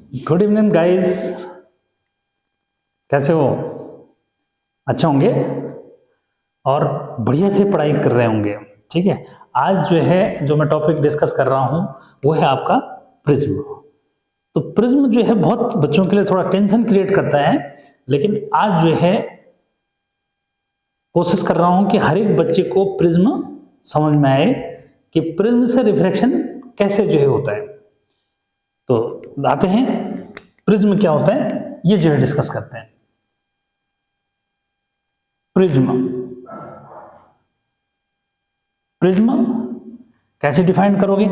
Good evening guys, कैसे हो? अच्छे होंगे और बढ़िया से पढ़ाई कर रहे होंगे। ठीक है, आज जो मैं टॉपिक डिस्कस कर रहा हूँ वो है आपका प्रिज्म। तो प्रिज्म बहुत बच्चों के लिए थोड़ा टेंशन क्रिएट करता है, लेकिन आज कोशिश कर रहा हूँ कि हर एक बच्चे को प्रिज्म समझ में आए कि प्रिज्म से रिफ्रैक्शन कैसे होता है। तो आते हैं प्रिज्म क्या होता है, ये डिस्कस करते हैं। प्रिज्म कैसे डिफाइन करोगे?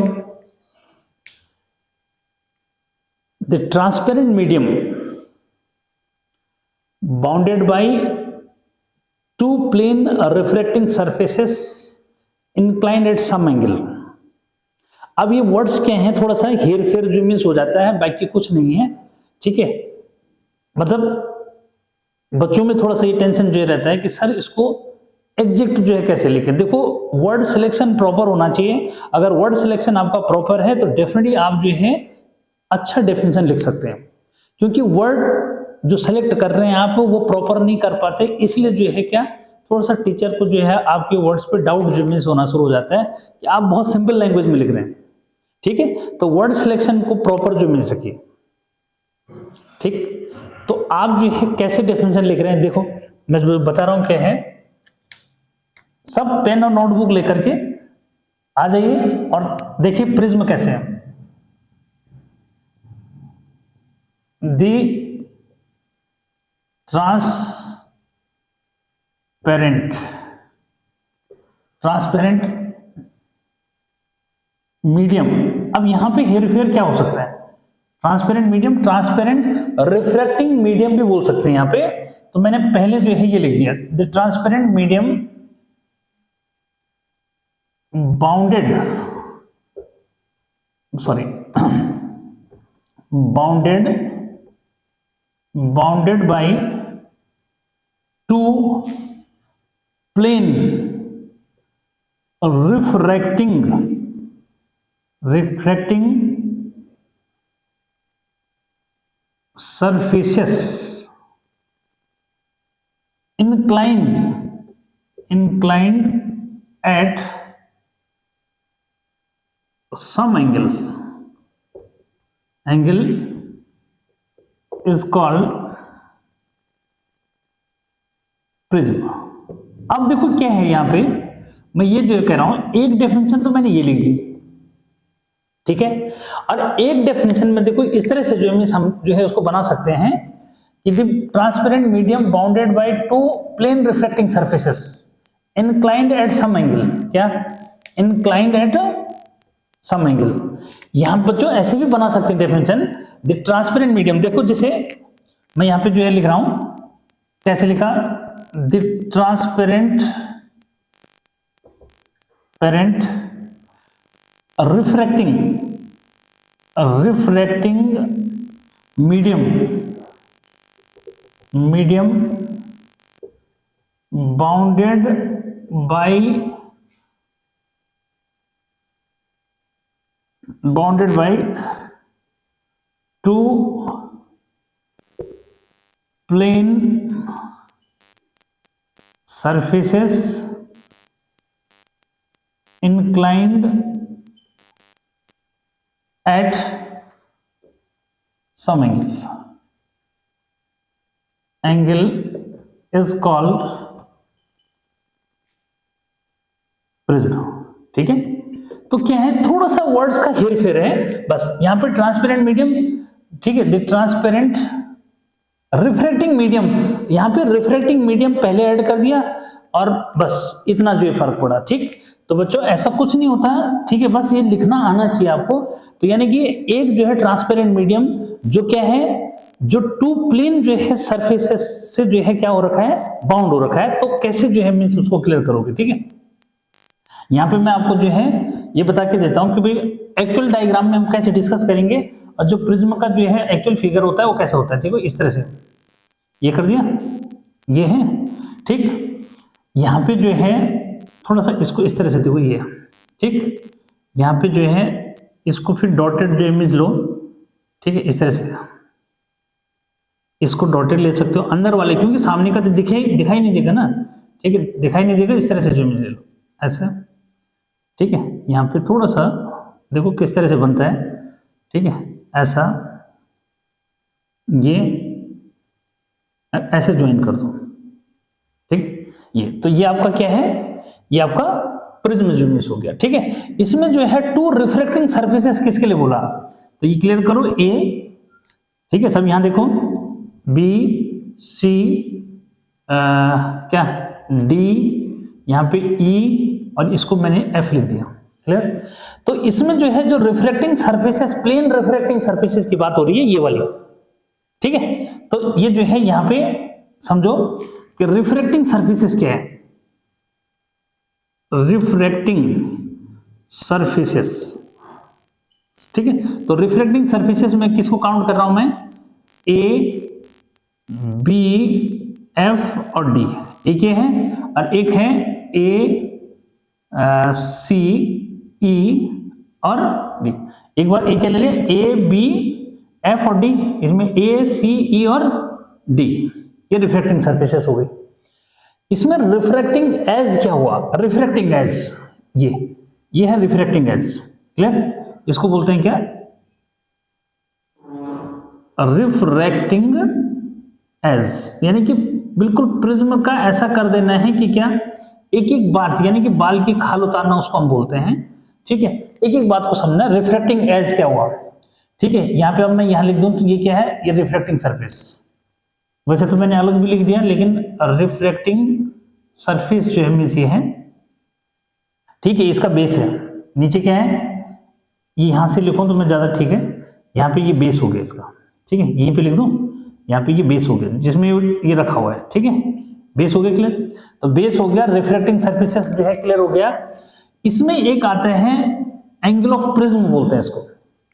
The transparent medium bounded by two plane refracting surfaces inclined at some angle. अब ये वर्ड्स क्या हैं, थोड़ा सा हेर फेर जो मिस हो जाता है, बाकी कुछ नहीं है। ठीक है, मतलब बच्चों में थोड़ा सा ये टेंशन रहता है कि सर इसको एग्जैक्ट कैसे लिखें। देखो, वर्ड सिलेक्शन प्रॉपर होना चाहिए। अगर वर्ड सिलेक्शन आपका प्रॉपर है तो डेफिनेटली आप अच्छा डेफिनेशन लिख सकते हैं, क्योंकि वर्ड जो सेलेक्ट कर रहे हैं आप वो प्रॉपर नहीं कर पाते, इसलिए क्या थोड़ा सा टीचर को आपके वर्ड्स पे डाउट मिस होना शुरू हो जाता है कि आप बहुत सिंपल लैंग्वेज में लिख रहे हैं। ठीक है, तो वर्ड सिलेक्शन को प्रॉपर मिस रखिए। ठीक, तो आप कैसे डेफिनेशन लिख रहे हैं, देखो मैं बता रहा हूं क्या है। सब पेन और नोटबुक लेकर के आ जाइए और देखिए प्रिज्म कैसे है। दी ट्रांसपेरेंट मीडियम। अब यहां पे हेरफेर क्या हो सकता है? Transparent medium, transparent refracting medium भी बोल सकते हैं यहां पे। तो मैंने पहले ये लिख दिया, the transparent medium bounded by two plane refracting surfaces inclined at some angle is called prism। अब देखो क्या है यहां पे, मैं ये कह रहा हूं, एक डेफिनेशन तो मैंने ये लिख दी, ठीक है, और एक डेफिनेशन में देखो इस तरह से हम उसको बना सकते हैं कि the transparent medium bounded by two plane reflecting surfaces inclined at some angle. क्या? Inclined at some angle. यहां पर ऐसे भी बना सकते हैं डेफिनेशन, द ट्रांसपेरेंट मीडियम। देखो जैसे मैं यहां पे लिख रहा हूं, कैसे लिखा? The transparent refracting medium bounded by two plane surfaces inclined at some angle is called prism। ठीक है, तो क्या है, थोड़ा सा वर्ड्स का हेरफेर है बस। यहां पर ट्रांसपेरेंट मीडियम, ठीक है, द ट्रांसपेरेंट रिफ्रैक्टिंग मीडियम, यहां पे रिफ्रैक्टिंग मीडियम पहले ऐड कर दिया और बस इतना फर्क पड़ा। ठीक, तो बच्चों ऐसा कुछ नहीं होता, ठीक है, बस ये लिखना आना चाहिए आपको। तो यानी कि एक ट्रांसपेरेंट मीडियम क्या है, जो टू प्लेन सरफेसेस से क्या हो रखा है, बाउंड हो रखा है। तो कैसे मींस उसको क्लियर करोगे? ठीक है, यहाँ पे मैं आपको ये बता के देता हूं कि भाई एक्चुअल डायग्राम में हम कैसे डिस्कस करेंगे और जो प्रिज्म का एक्चुअल फिगर होता है वो कैसे होता है। ठीक है, इस तरह से ये कर दिया, ये है। ठीक, यहाँ पे थोड़ा सा इसको इस तरह से देखो, ये ठीक, यहाँ पे इसको फिर डॉटेड इमेज लो, ठीक है, इस तरह से इसको डॉटेड ले सकते हो अंदर वाले, क्योंकि सामने का तो दिखाई नहीं देगा ना, ठीक है, दिखाई नहीं देगा। इस तरह से जो इमेज ले लो ऐसा, ठीक है। यहाँ पे थोड़ा सा देखो किस तरह से बनता है, ठीक है, ऐसा ये ऐसे ज्वाइन कर दो, ठीक। ये आपका क्या है, ये आपका प्रिज्म इमेज हो गया, ठीक है। इसमें जो है टू रिफ्लेक्टिंग सरफेसेस किसके लिए बोला, तो ये क्लियर करो, ए, ठीक है, सब यहां देखो, बी सी क्या डी, यहाँ पे ई, और इसको मैंने एफ लिख दिया, क्लियर। तो इसमें जो है जो reflecting surfaces, plane reflecting surfaces की बात हो रही है, ये वाली, ठीक है। तो ये जो है यहां पे समझो कि रिफ्लेक्टिंग सरफेसेस क्या है, रिफ्लेक्टिंग सरफेसेस, ठीक है। तो रिफ्लेक्टिंग सरफेसेस में किसको काउंट कर रहा हूं मैं, ए बी एफ और डी, एक ये है, और एक है ए सी ई और डी। एक बार एक क्या ले ले, ए बी एफ और डी, इसमें ए सी ई और डी, ये रिफ्लेक्टिंग सरफेसेस हो गई। इसमें रिफ्रैक्टिंग एज क्या हुआ, रिफ्रैक्टिंग एज, ये है रिफ्रैक्टिंग एज, क्लियर। इसको बोलते हैं क्या, रिफ्रैक्टिंग एज, यानी कि बिल्कुल प्रिज्म का ऐसा कर देना है कि क्या, एक एक बात, यानी कि बाल की खाल उतारना उसको हम बोलते हैं, ठीक है। एक एक बात को समझना, रिफ्रैक्टिंग एज क्या हुआ, ठीक है। यहाँ पे अब मैं यहाँ लिख दूं तो ये क्या है, ये रिफ्रैक्टिंग सरफेस, वैसे तो मैंने अलग भी लिख दिया, लेकिन रिफ्रैक्टिंग सरफेस जो है मीन्स ये है, ठीक है, इसका बेस है, नीचे क्या है, ये यहां से लिखूं तो मैं ज्यादा ठीक है, यहाँ पे ये बेस हो गया इसका, ठीक है, यहीं पे लिख दूं, यहाँ पे ये बेस हो गया जिसमें ये रखा हुआ है, ठीक है, बेस हो गया, क्लियर। तो बेस हो गया, रिफ्रैक्टिंग सरफेसेस जो है क्लियर हो गया। इसमें एक आता है एंगल ऑफ प्रिज्म बोलते हैं इसको,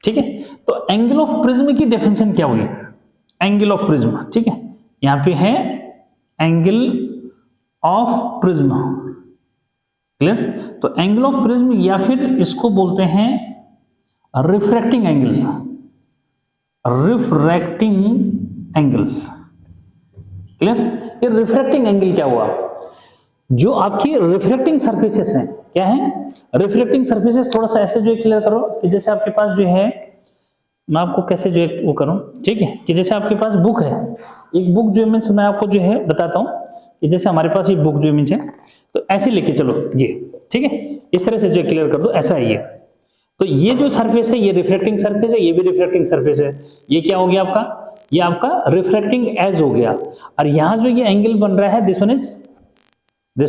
ठीक है। तो एंगल ऑफ प्रिज्म की डेफिनेशन क्या हुई, एंगल ऑफ प्रिज्म, ठीक है, यहाँ पे है एंगल ऑफ प्रिज्म, क्लियर। तो एंगल ऑफ प्रिज्म या फिर इसको बोलते हैं refracting angle, refracting angle, clear. ये रिफ्रैक्टिंग एंगल क्या हुआ, जो आपकी रिफ्लेक्टिंग सरफेसेस हैं, क्या है, रिफ्लेक्टिंग सरफेसेस, थोड़ा सा ऐसे जो क्लियर करो कि जैसे आपके पास जो है, मैं आपको कैसे जो है वो करूं, ठीक है, कि जैसे आपके पास बुक है, एक बुक जो मीन्स मैं आपको जो है बताता हूं कि जैसे हमारे पास ये बुक जो मीन्स है, तो ऐसे लेके चलो ये, ठीक है, इस तरह से जो क्लियर कर दो, ऐसा है ये। तो ये जो सरफेस है ये रिफ्लेक्टिंग सरफेस है, ये भी रिफ्लेक्टिंग सरफेस है, ये क्या हो गया आपका, ये आपका रिफ्लेक्टिंग एज हो गया। और यहां जो ये एंगल बन रहा है, this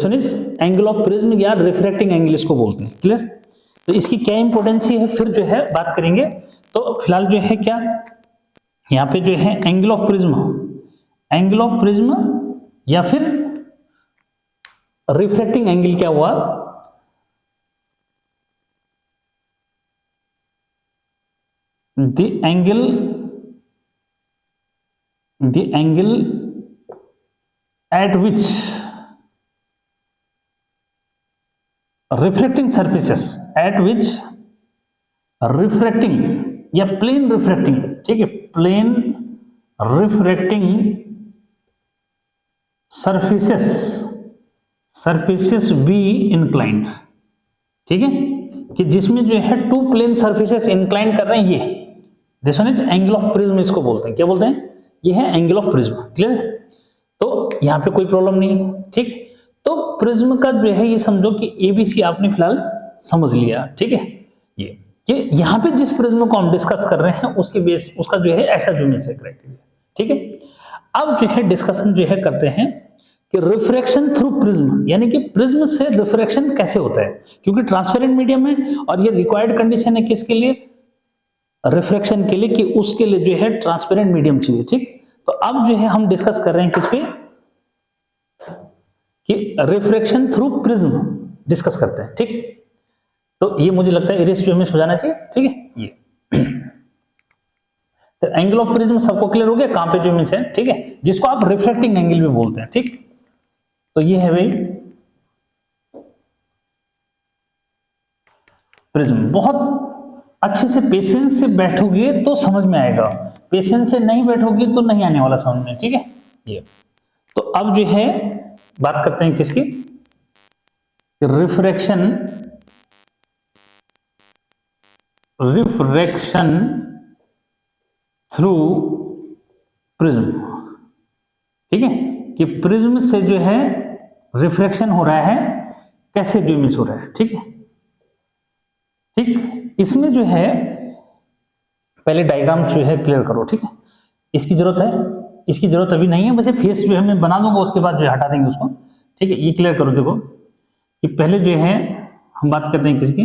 one is angle of prism या रिफ्रैक्टिंग एंगल इसको बोलते हैं, क्लियर। तो इसकी क्या इंपॉर्टेंस है फिर जो है बात करेंगे। तो फिलहाल जो है क्या, यहाँ पे जो है एंगल ऑफ प्रिज्म या फिर रिफ्रैक्टिंग एंगल क्या हुआ, the angle at which refracting surfaces, at which refracting या plane refracting, ठीक है, plane refracting surfaces be inclined, ठीक है, कि जिसमें जो है टू प्लेन सरफेसेस इंक्लाइन कर रहे हैं, ये this one is angle of prism, इसको बोलते हैं, क्या बोलते हैं, ये है एंगल ऑफ प्रिज्म, क्लियर। तो यहां पे कोई प्रॉब्लम नहीं है, ठीक। तो प्रिज्म का जो है ये समझो कि एबीसी आपने फिलहाल समझ लिया, ठीक है। ये कि यहां पे जिस प्रिज्म को हम डिस्कस कर रहे हैं उसके बेस, उसका जो है ऐसा जो मीन्स है क्राइटेरिया, ठीक है। अब जो है डिस्कशन जो है करते हैं कि रिफ्रैक्शन थ्रू प्रिज्म, यानी कि प्रिज्म से रिफ्रैक्शन कैसे होता है, क्योंकि ट्रांसपेरेंट मीडियम है और ये रिक्वायर्ड कंडीशन है किसके लिए, रिफ्रैक्शन के लिए, कि उसके लिए जो है ट्रांसपेरेंट मीडियम चाहिए, ठीक। तो अब जो है हम डिस्कस कर रहे हैं किस पे, कि रिफ्रैक्शन थ्रू प्रिज्म डिस्कस करते हैं, ठीक। तो ये मुझे लगता है इरेज जो हमें समझाना चाहिए, ठीक है। ये तो एंगल ऑफ प्रिज्म सबको क्लियर हो गया कहां पे जो मीन्स है, ठीक है, जिसको आप रिफ्रैक्टिंग एंगल भी बोलते हैं, ठीक। तो ये है भाई प्रिज्म, बहुत अच्छे से पेशेंस से बैठोगे तो समझ में आएगा, पेशेंस से नहीं बैठोगे तो नहीं आने वाला समझ में, ठीक है। ये तो अब जो है बात करते हैं किसकी, रिफ्रैक्शन थ्रू प्रिज्म, ठीक है, कि प्रिज्म से जो है रिफ्रैक्शन हो रहा है, कैसे जो इमेज हो रहा है, ठीक है। ठीक, इसमें जो है पहले डायग्राम जो है क्लियर करो, ठीक है। इसकी जरूरत है, इसकी जरूरत अभी नहीं है, वैसे फेस जो है मैं बना दूंगा, उसके बाद जो हटा देंगे उसको, ठीक है। ये क्लियर करो, देखो कि पहले जो है हम बात करते हैं किसकी,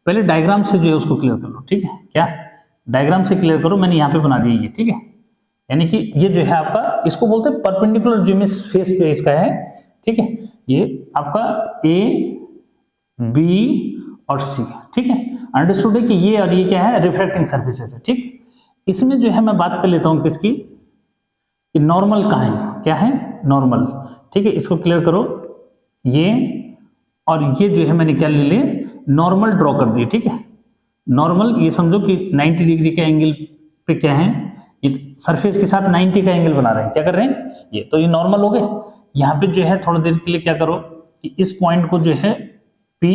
पहले डायग्राम से जो है उसको क्लियर कर लो, ठीक है। क्या डायग्राम से क्लियर करो, मैंने यहाँ पे बना दी ये, ठीक है। यानी कि ये जो है आपका, इसको बोलते हैं परपेंडिकुलर जो इमेज फेस पे इसका है, ठीक है। ये आपका ए बी और सी, ठीक है। अंडरस्टूड है कि ये और ये क्या है, रिफ्रैक्टिंग सर्फेसेस है, ठीक। इसमें जो है मैं बात कर लेता हूं किसकी, कि नॉर्मल कहाँ है, क्या है, नॉर्मल, ठीक है। इसको क्लियर करो, ये और ये जो है मैंने क्या ले लिया, नॉर्मल ड्रॉ कर दिए, ठीक है। नॉर्मल ये समझो कि 90 डिग्री के एंगल पे क्या है, ये सरफेस के साथ 90 का एंगल बना रहे हैं, क्या कर रहे हैं ये, तो ये नॉर्मल हो गए। यहाँ पे जो है थोड़ी देर के लिए क्या करो कि इस पॉइंट को जो है P,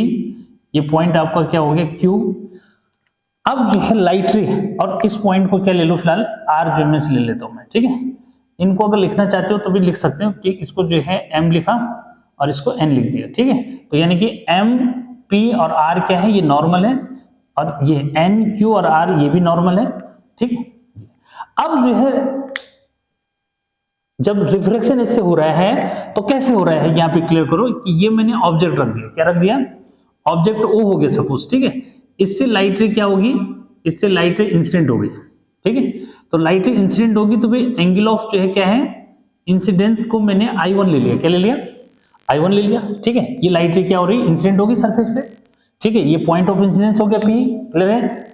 ये पॉइंट आपका क्या हो गया Q। अब जो है लाइट रे और इस पॉइंट को क्या ले लो, फिलहाल R जो मैं ले लेता हूं मैं, ठीक है। इनको अगर लिखना चाहते हो तो भी लिख सकते हो कि इसको जो है M लिखा और इसको N लिख दिया, ठीक है। तो यानी कि M, P और R क्या है, ये नॉर्मल है, और ये N, Q और R ये भी नॉर्मल है, ठीक है। अब जो है जब रिफ्रैक्शन इससे हो रहा है तो कैसे हो रहा है, यहां पे क्लियर करो कि ये मैंने ऑब्जेक्ट रख दिया, क्या रख दिया, ऑब्जेक्ट O हो गया सपोज, ठीक है। इससे लाइट रे क्या होगी, इससे लाइट रे इंसिडेंट होगी, ठीक है। तो लाइट रे इंसिडेंट होगी तो भाई एंगल ऑफ जो है क्या है, इंसिडेंट को मैंने I1 ले लिया, क्या ले लिया, I1 ले लिया, ठीक है। ये लाइट रे क्या हो रही है, इंसिडेंट होगी सरफेस पे, ठीक है। ये पॉइंट ऑफ इंसिडेंस हो गया P, क्लियर है।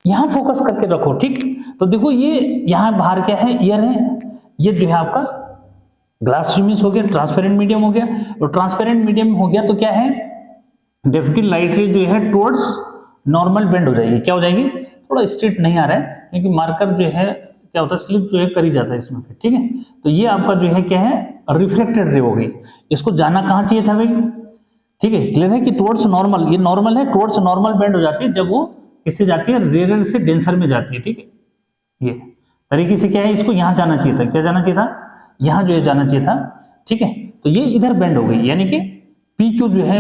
यहां फोकस करके रखो, ठीक। तो देखो ये यहां बाहर क्या है, एयर है, ये जो है आपका ग्लास इमेज हो गया, ट्रांसपेरेंट मीडियम हो गया, और ट्रांसपेरेंट मीडियम हो गया तो क्या है, डेफिनेटली लाइट रे जो है टुवर्ड्स नॉर्मल बेंड हो जाएगी, क्या हो जाएगी, थोड़ा स्ट्रेट नहीं आ रहा है क्योंकि मार्कर जो है क्या होता है, स्लिप जो है कर ही जाता है इसमें, ठीक है। तो ये आपका जो है क्या है, रिफ्लेक्टेड रे होगी। इसको जाना कहाँ चाहिए था भाई, ठीक है, क्लियर है कि टुवर्ड्स नॉर्मल, ये नॉर्मल है, टुवर्ड्स नॉर्मल बेंड हो जाती है जब वो इससे जाती है, रेयर से डेंसर में जाती है, ठीक है। ये तरीके से क्या है, इसको यहाँ जाना चाहिए था, क्या जाना चाहिए था, यहाँ जो है जाना चाहिए था, ठीक है। तो ये इधर बेंड हो गई, यानी कि PQ जो है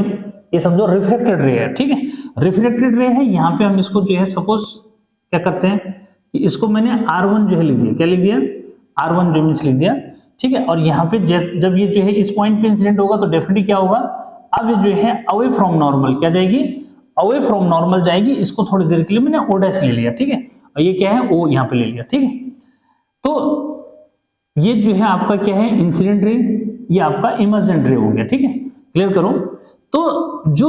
ये समझो रिफ्लेक्टेड रे है, ठीक है। रिफ्लेक्टेड रे है, यहाँ पे हम इसको जो है सपोज क्या करते हैं कि इसको मैंने R1 जो है लिख दिया, क्या लिख दिया, R1 जो मीन्स लिख दिया, ठीक है। और यहाँ पे जब ये जो है इस पॉइंट पे इंसिडेंट होगा तो डेफिनेटली क्या होगा, अब ये जो है अवे फ्रॉम नॉर्मल क्या जाएगी, अवे फ्रॉम नॉर्मल जाएगी। इसको थोड़ी देर के लिए मैंने O' ले लिया, ठीक है, और ये क्या है O यहाँ पे ले लिया, ठीक है। तो ये जो है आपका क्या है, इंसिडेंट रे, ये आपका इमर्जेंट रे हो गया, ठीक है, क्लियर करो। तो जो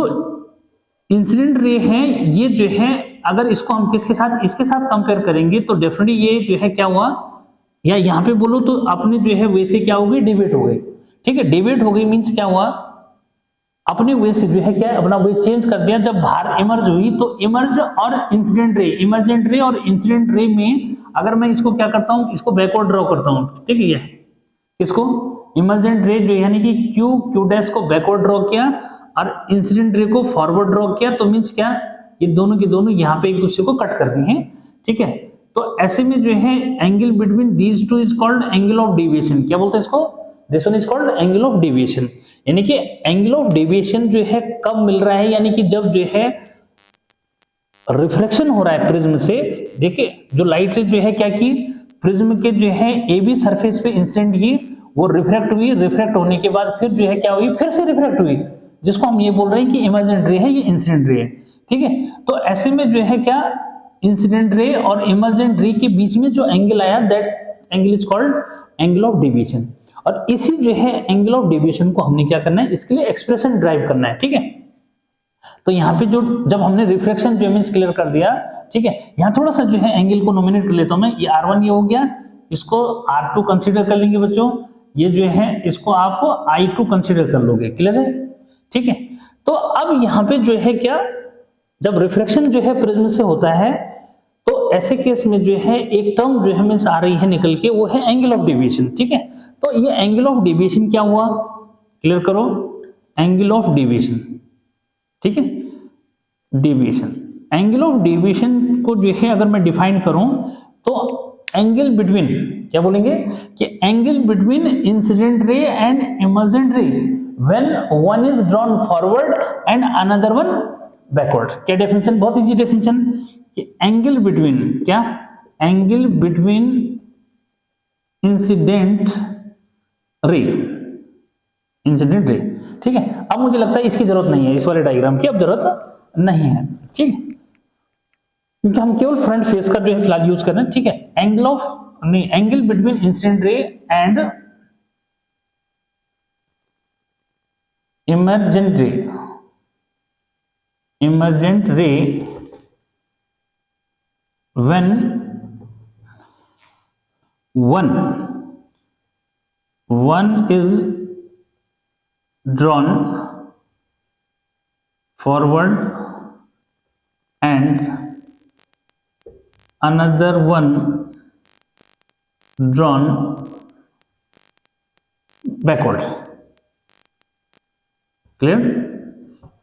इंसिडेंट रे है ये जो है अगर इसको हम किसके साथ, इसके साथ कंपेयर करेंगे तो डेफिनेटली ये जो है क्या हुआ, या यहाँ पे बोलो तो अपने जो है वैसे क्या हो गई, डिबेट हो गई, ठीक है। डिबेट हो गई मीन्स क्या हुआ, अपने वे से जो है क्या अपना वे चेंज कर दिया। जब बाहर इमर्ज हुई तो इमर्ज और इंसिडेंट रे, इमर्जेंट रे और इंसिडेंट रे में अगर मैं इसको क्या करता हूं, इसको बैकवर्ड ड्रॉ करता हूं, ठीक है। इसको इमर्जेंट रे जो यानी कि Q डैश को बैकवर्ड ड्रॉ किया और इंसिडेंट रे को फॉरवर्ड ड्रॉ किया, तो मीन्स क्या, ये दोनों की दोनों यहाँ पे एक दूसरे को कट कर दी हैं, ठीक है। तो ऐसे में जो है angle between these two is called angle of deviation, क्या बोलते हैं इसको, this one is called angle of deviation. यानी कि एंगल ऑफ डेविएशन जो है कब मिल रहा है, यानी कि जब जो है रिफ्लेक्शन हो रहा है प्रिज्म से। देखिए जो लाइट रे जो है क्या की, प्रिज्म के जो है AB सरफेस पे इंसिडेंट की, वो रिफ्लेक्ट हुई, रिफ्लेक्ट होने के बाद फिर जो है क्या हुई, फिर से रिफ्लेक्ट हुई, जिसको हम ये बोल रहे हैं कि इमर्जेंट रे है, ये इंसिडेंट रे है, ठीक है। तो ऐसे में जो है क्या, इंसिडेंट रे और इमर्जेंट रे के बीच में जो एंगल आया, that angle is called angle of deviation. और इसी जो है एंगल ऑफ डेविएशन को हमने क्या करना है, इसके लिए एक्सप्रेशन ड्राइव करना है, ठीक है। तो यहाँ पे जो जब हमने रिफ्लेक्शन जो इमेज क्लियर कर दिया, ठीक है, यहाँ थोड़ा सा जो है एंगल को नोमिनेट कर लेता हूं मैं, ये R1 ये हो गया, इसको R2 कंसीडर कर लेंगे बच्चों, ये जो है इसको आप I2 कंसीडर कर लोगे, क्लियर है, ठीक है। तो अब यहाँ पे जो है क्या, जब रिफ्रैक्शन जो है प्रिज्म से होता है तो ऐसे केस में जो है एक टर्म जो है मींस आ रही है निकल के, वो है एंगल ऑफ डेविएशन। ठीक है, तो ये एंगल ऑफ डेविएशन क्या हुआ, क्लियर करो, एंगल ऑफ डेविएशन। ठीक है, डेविएशन, एंगल ऑफ डेविएशन को जो है अगर मैं डिफाइन करूं तो एंगल बिटवीन, क्या बोलेंगे कि angle between incident ray and emergent रे when one is drawn forward and another one backward. क्या डेफिनेशन, बहुत इजी डेफिनेशन, कि एंगल बिटवीन, क्या, angle between incident ray, incident ray. ठीक है, अब मुझे लगता है इसकी जरूरत नहीं है, इस वाले डायग्राम की अब जरूरत नहीं है। ठीक है, क्योंकि हम केवल फ्रंट फेस का जो है फिलहाल यूज कर रहे हैं। ठीक है, एंगल ऑफ नहीं, angle between incident ray and emergent रे, इमर्जेंट रे when one is drawn forward and another one drawn backward। Clear,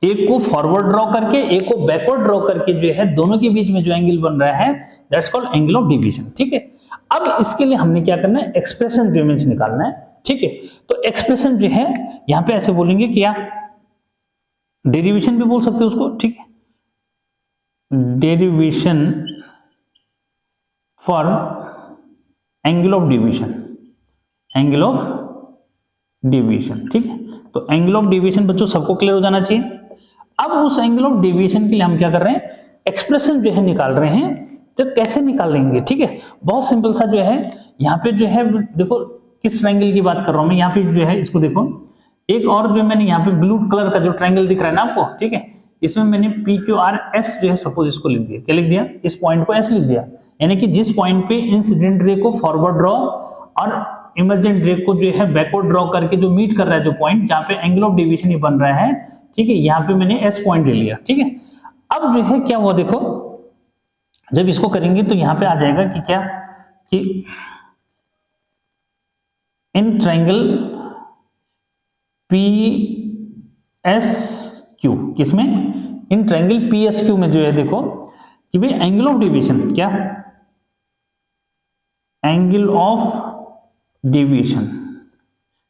एक को फॉरवर्ड ड्रॉ करके एक को बैकवर्ड ड्रॉ करके जो है दोनों के बीच में जो एंगल बन रहा है that's called angle of deviation. ठीक है, अब इसके लिए हमने क्या करना है, एक्सप्रेशन जो मींस निकालना है। ठीक है, तो एक्सप्रेशन जो है यहां पे ऐसे बोलेंगे क्या, डेरिवेशन भी बोल सकते हो उसको। ठीक है, derivation for angle of deviation, angle of deviation. ठीक है, तो एंगल ऑफ डेविएशन बच्चों सबको क्लियर हो जाना चाहिए। अब उस एंगल ऑफ डेविएशन के लिए हम क्या कर रहे हैं, एक्सप्रेशन जो है निकाल रहे हैं। तो कैसे निकालेंगे, ठीक है, बहुत सिंपल सा जो है, यहाँ पे जो है देखो किस ट्रायंगल की बात कर रहा हूं मैं, यहाँ पे जो है इसको देखो, एक और जो मैंने यहाँ पे ब्लू कलर का जो ट्रायंगल दिख रहा है ना आपको, ठीक है, इसमें मैंने PQRS जो है सपोज इसको लिख दिया, क्या लिख दिया, इस पॉइंट को S लिख दिया, यानी कि जिस पॉइंट पे इंसिडेंट रे को फॉरवर्ड ड्रॉ और इमर्जेंट रे को जो है बैकवर्ड ड्रॉ करके जो मीट कर रहा है, जो पॉइंट जहां पे एंगल ऑफ डेविएशन ही बन रहा है, ठीक है, यहाँ पे मैंने S पॉइंट ले लिया। ठीक है, अब जो है क्या हुआ देखो, जब इसको करेंगे तो यहाँ पे आ जाएगा कि क्या, कि इन ट्रायंगल PSQ, किसमें, इन ट्रायंगल PSQ में जो है देखो कि भाई एंगल ऑफ डेविएशन, क्या, एंगल ऑफ डेविएशन।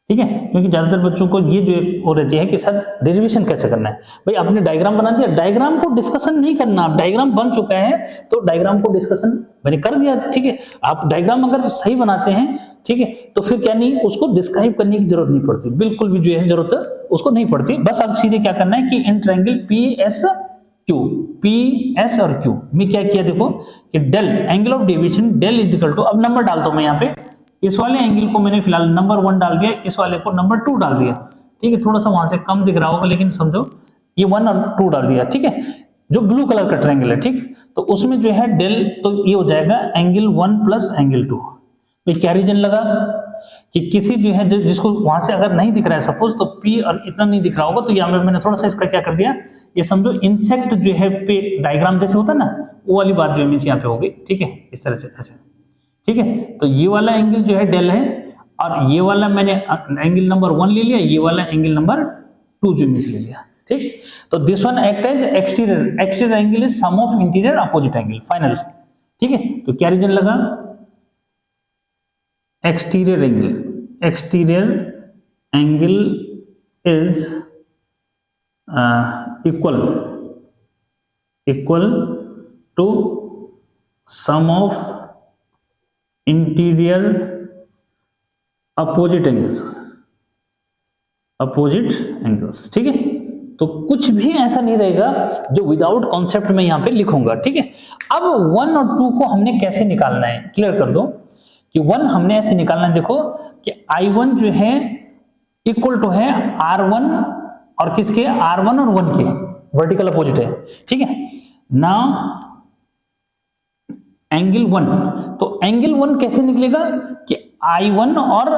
ठीक है, क्योंकि ज्यादातर बच्चों को ये जो हो रहती है कि सर डेरिवेशन कैसे करना है, भाई आपने डायग्राम बना दिया, डायग्राम को डिस्कशन नहीं करना, डायग्राम बन चुका है तो डायग्राम को डिस्कशन मैंने कर दिया। ठीक है, आप डायग्राम अगर सही बनाते हैं, ठीक है, तो फिर क्या नहीं, उसको डिस्क्राइब करने की जरूरत नहीं पड़ती, बिल्कुल भी जो है जरूरत उसको नहीं पड़ती। बस आप सीधे क्या करना है कि इन ट्रायंगल PS और Q में क्या किया देखो कि del, angle of deviation del is equal to, अब नंबर डालता हूं मैं यहाँ पे, इस वाले एंगल को मैंने फिलहाल नंबर 1 डाल दिया, इस वाले को नंबर 2 डाल दिया। ठीक है, थोड़ा सा वहां से कम दिख रहा होगा लेकिन समझो ये 1 और 2 डाल दिया। ठीक है, जो ब्लू कलर का ट्रायंगल है, ठीक, तो उसमें जो है डेल, तो ये हो जाएगा एंगल 1 प्लस एंगल 2। क्या रीजन लगा कि किसी जो है जिसको वहां से अगर नहीं दिख रहा है सपोज, तो P और इतना नहीं दिख रहा होगा, तो यहाँ पे मैंने थोड़ा सा इसका क्या कर दिया, ये समझो इंसेक्ट जो है पे डायग्राम जैसे होता है ना, वो वाली बात जो है यहाँ पे होगी। ठीक है, इस तरह से ऐसे। ठीक है, तो ये वाला एंगल जो है डेल है, और ये वाला मैंने एंगल नंबर 1 ले लिया, ये वाला एंगल नंबर 2 जो मिस ले लिया। ठीक, तो this one act as exterior, exterior angle is sum of interior opposite angle, final. ठीक है, तो क्या रीजन लगा, exterior angle, exterior angle is equal to sum of interior opposite angles, opposite angles. ठीक है, तो कुछ भी ऐसा नहीं रहेगा जो विदाउट कॉन्सेप्ट में यहां पे लिखूंगा। ठीक है, अब 1 और 2 को हमने कैसे निकालना है, क्लियर कर दो कि 1 हमने ऐसे निकालना है, देखो कि I1 जो है इक्वल टू है R1 और किसके, R1 और 1 के, वर्टिकल अपोजिट है। ठीक है, नाउ एंगल 1, तो एंगल 1 कैसे निकलेगा कि I1 और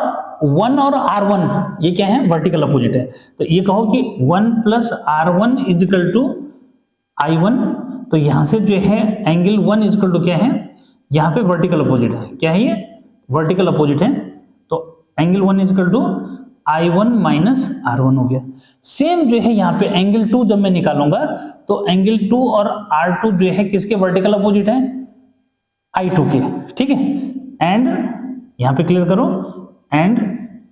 1 और R1 ये क्या है, वर्टिकल अपोजिट है, तो ये कहो कि 1 plus R1 is equal to I1 तो यहां से जो है एंगल 1 इक्वल टू क्या है, यहाँ पे वर्टिकल अपोजिट है, क्या है ये वर्टिकल अपोजिट है, तो angle 1 equal to I1 minus R1 हो गया। सेम जो है यहाँ पे एंगल 2 जब मैं निकालूंगा तो एंगल 2 और R2 जो है किसके वर्टिकल अपोजिट है, I2 के, ठीक है। एंड यहाँ पे क्लियर करो, एंड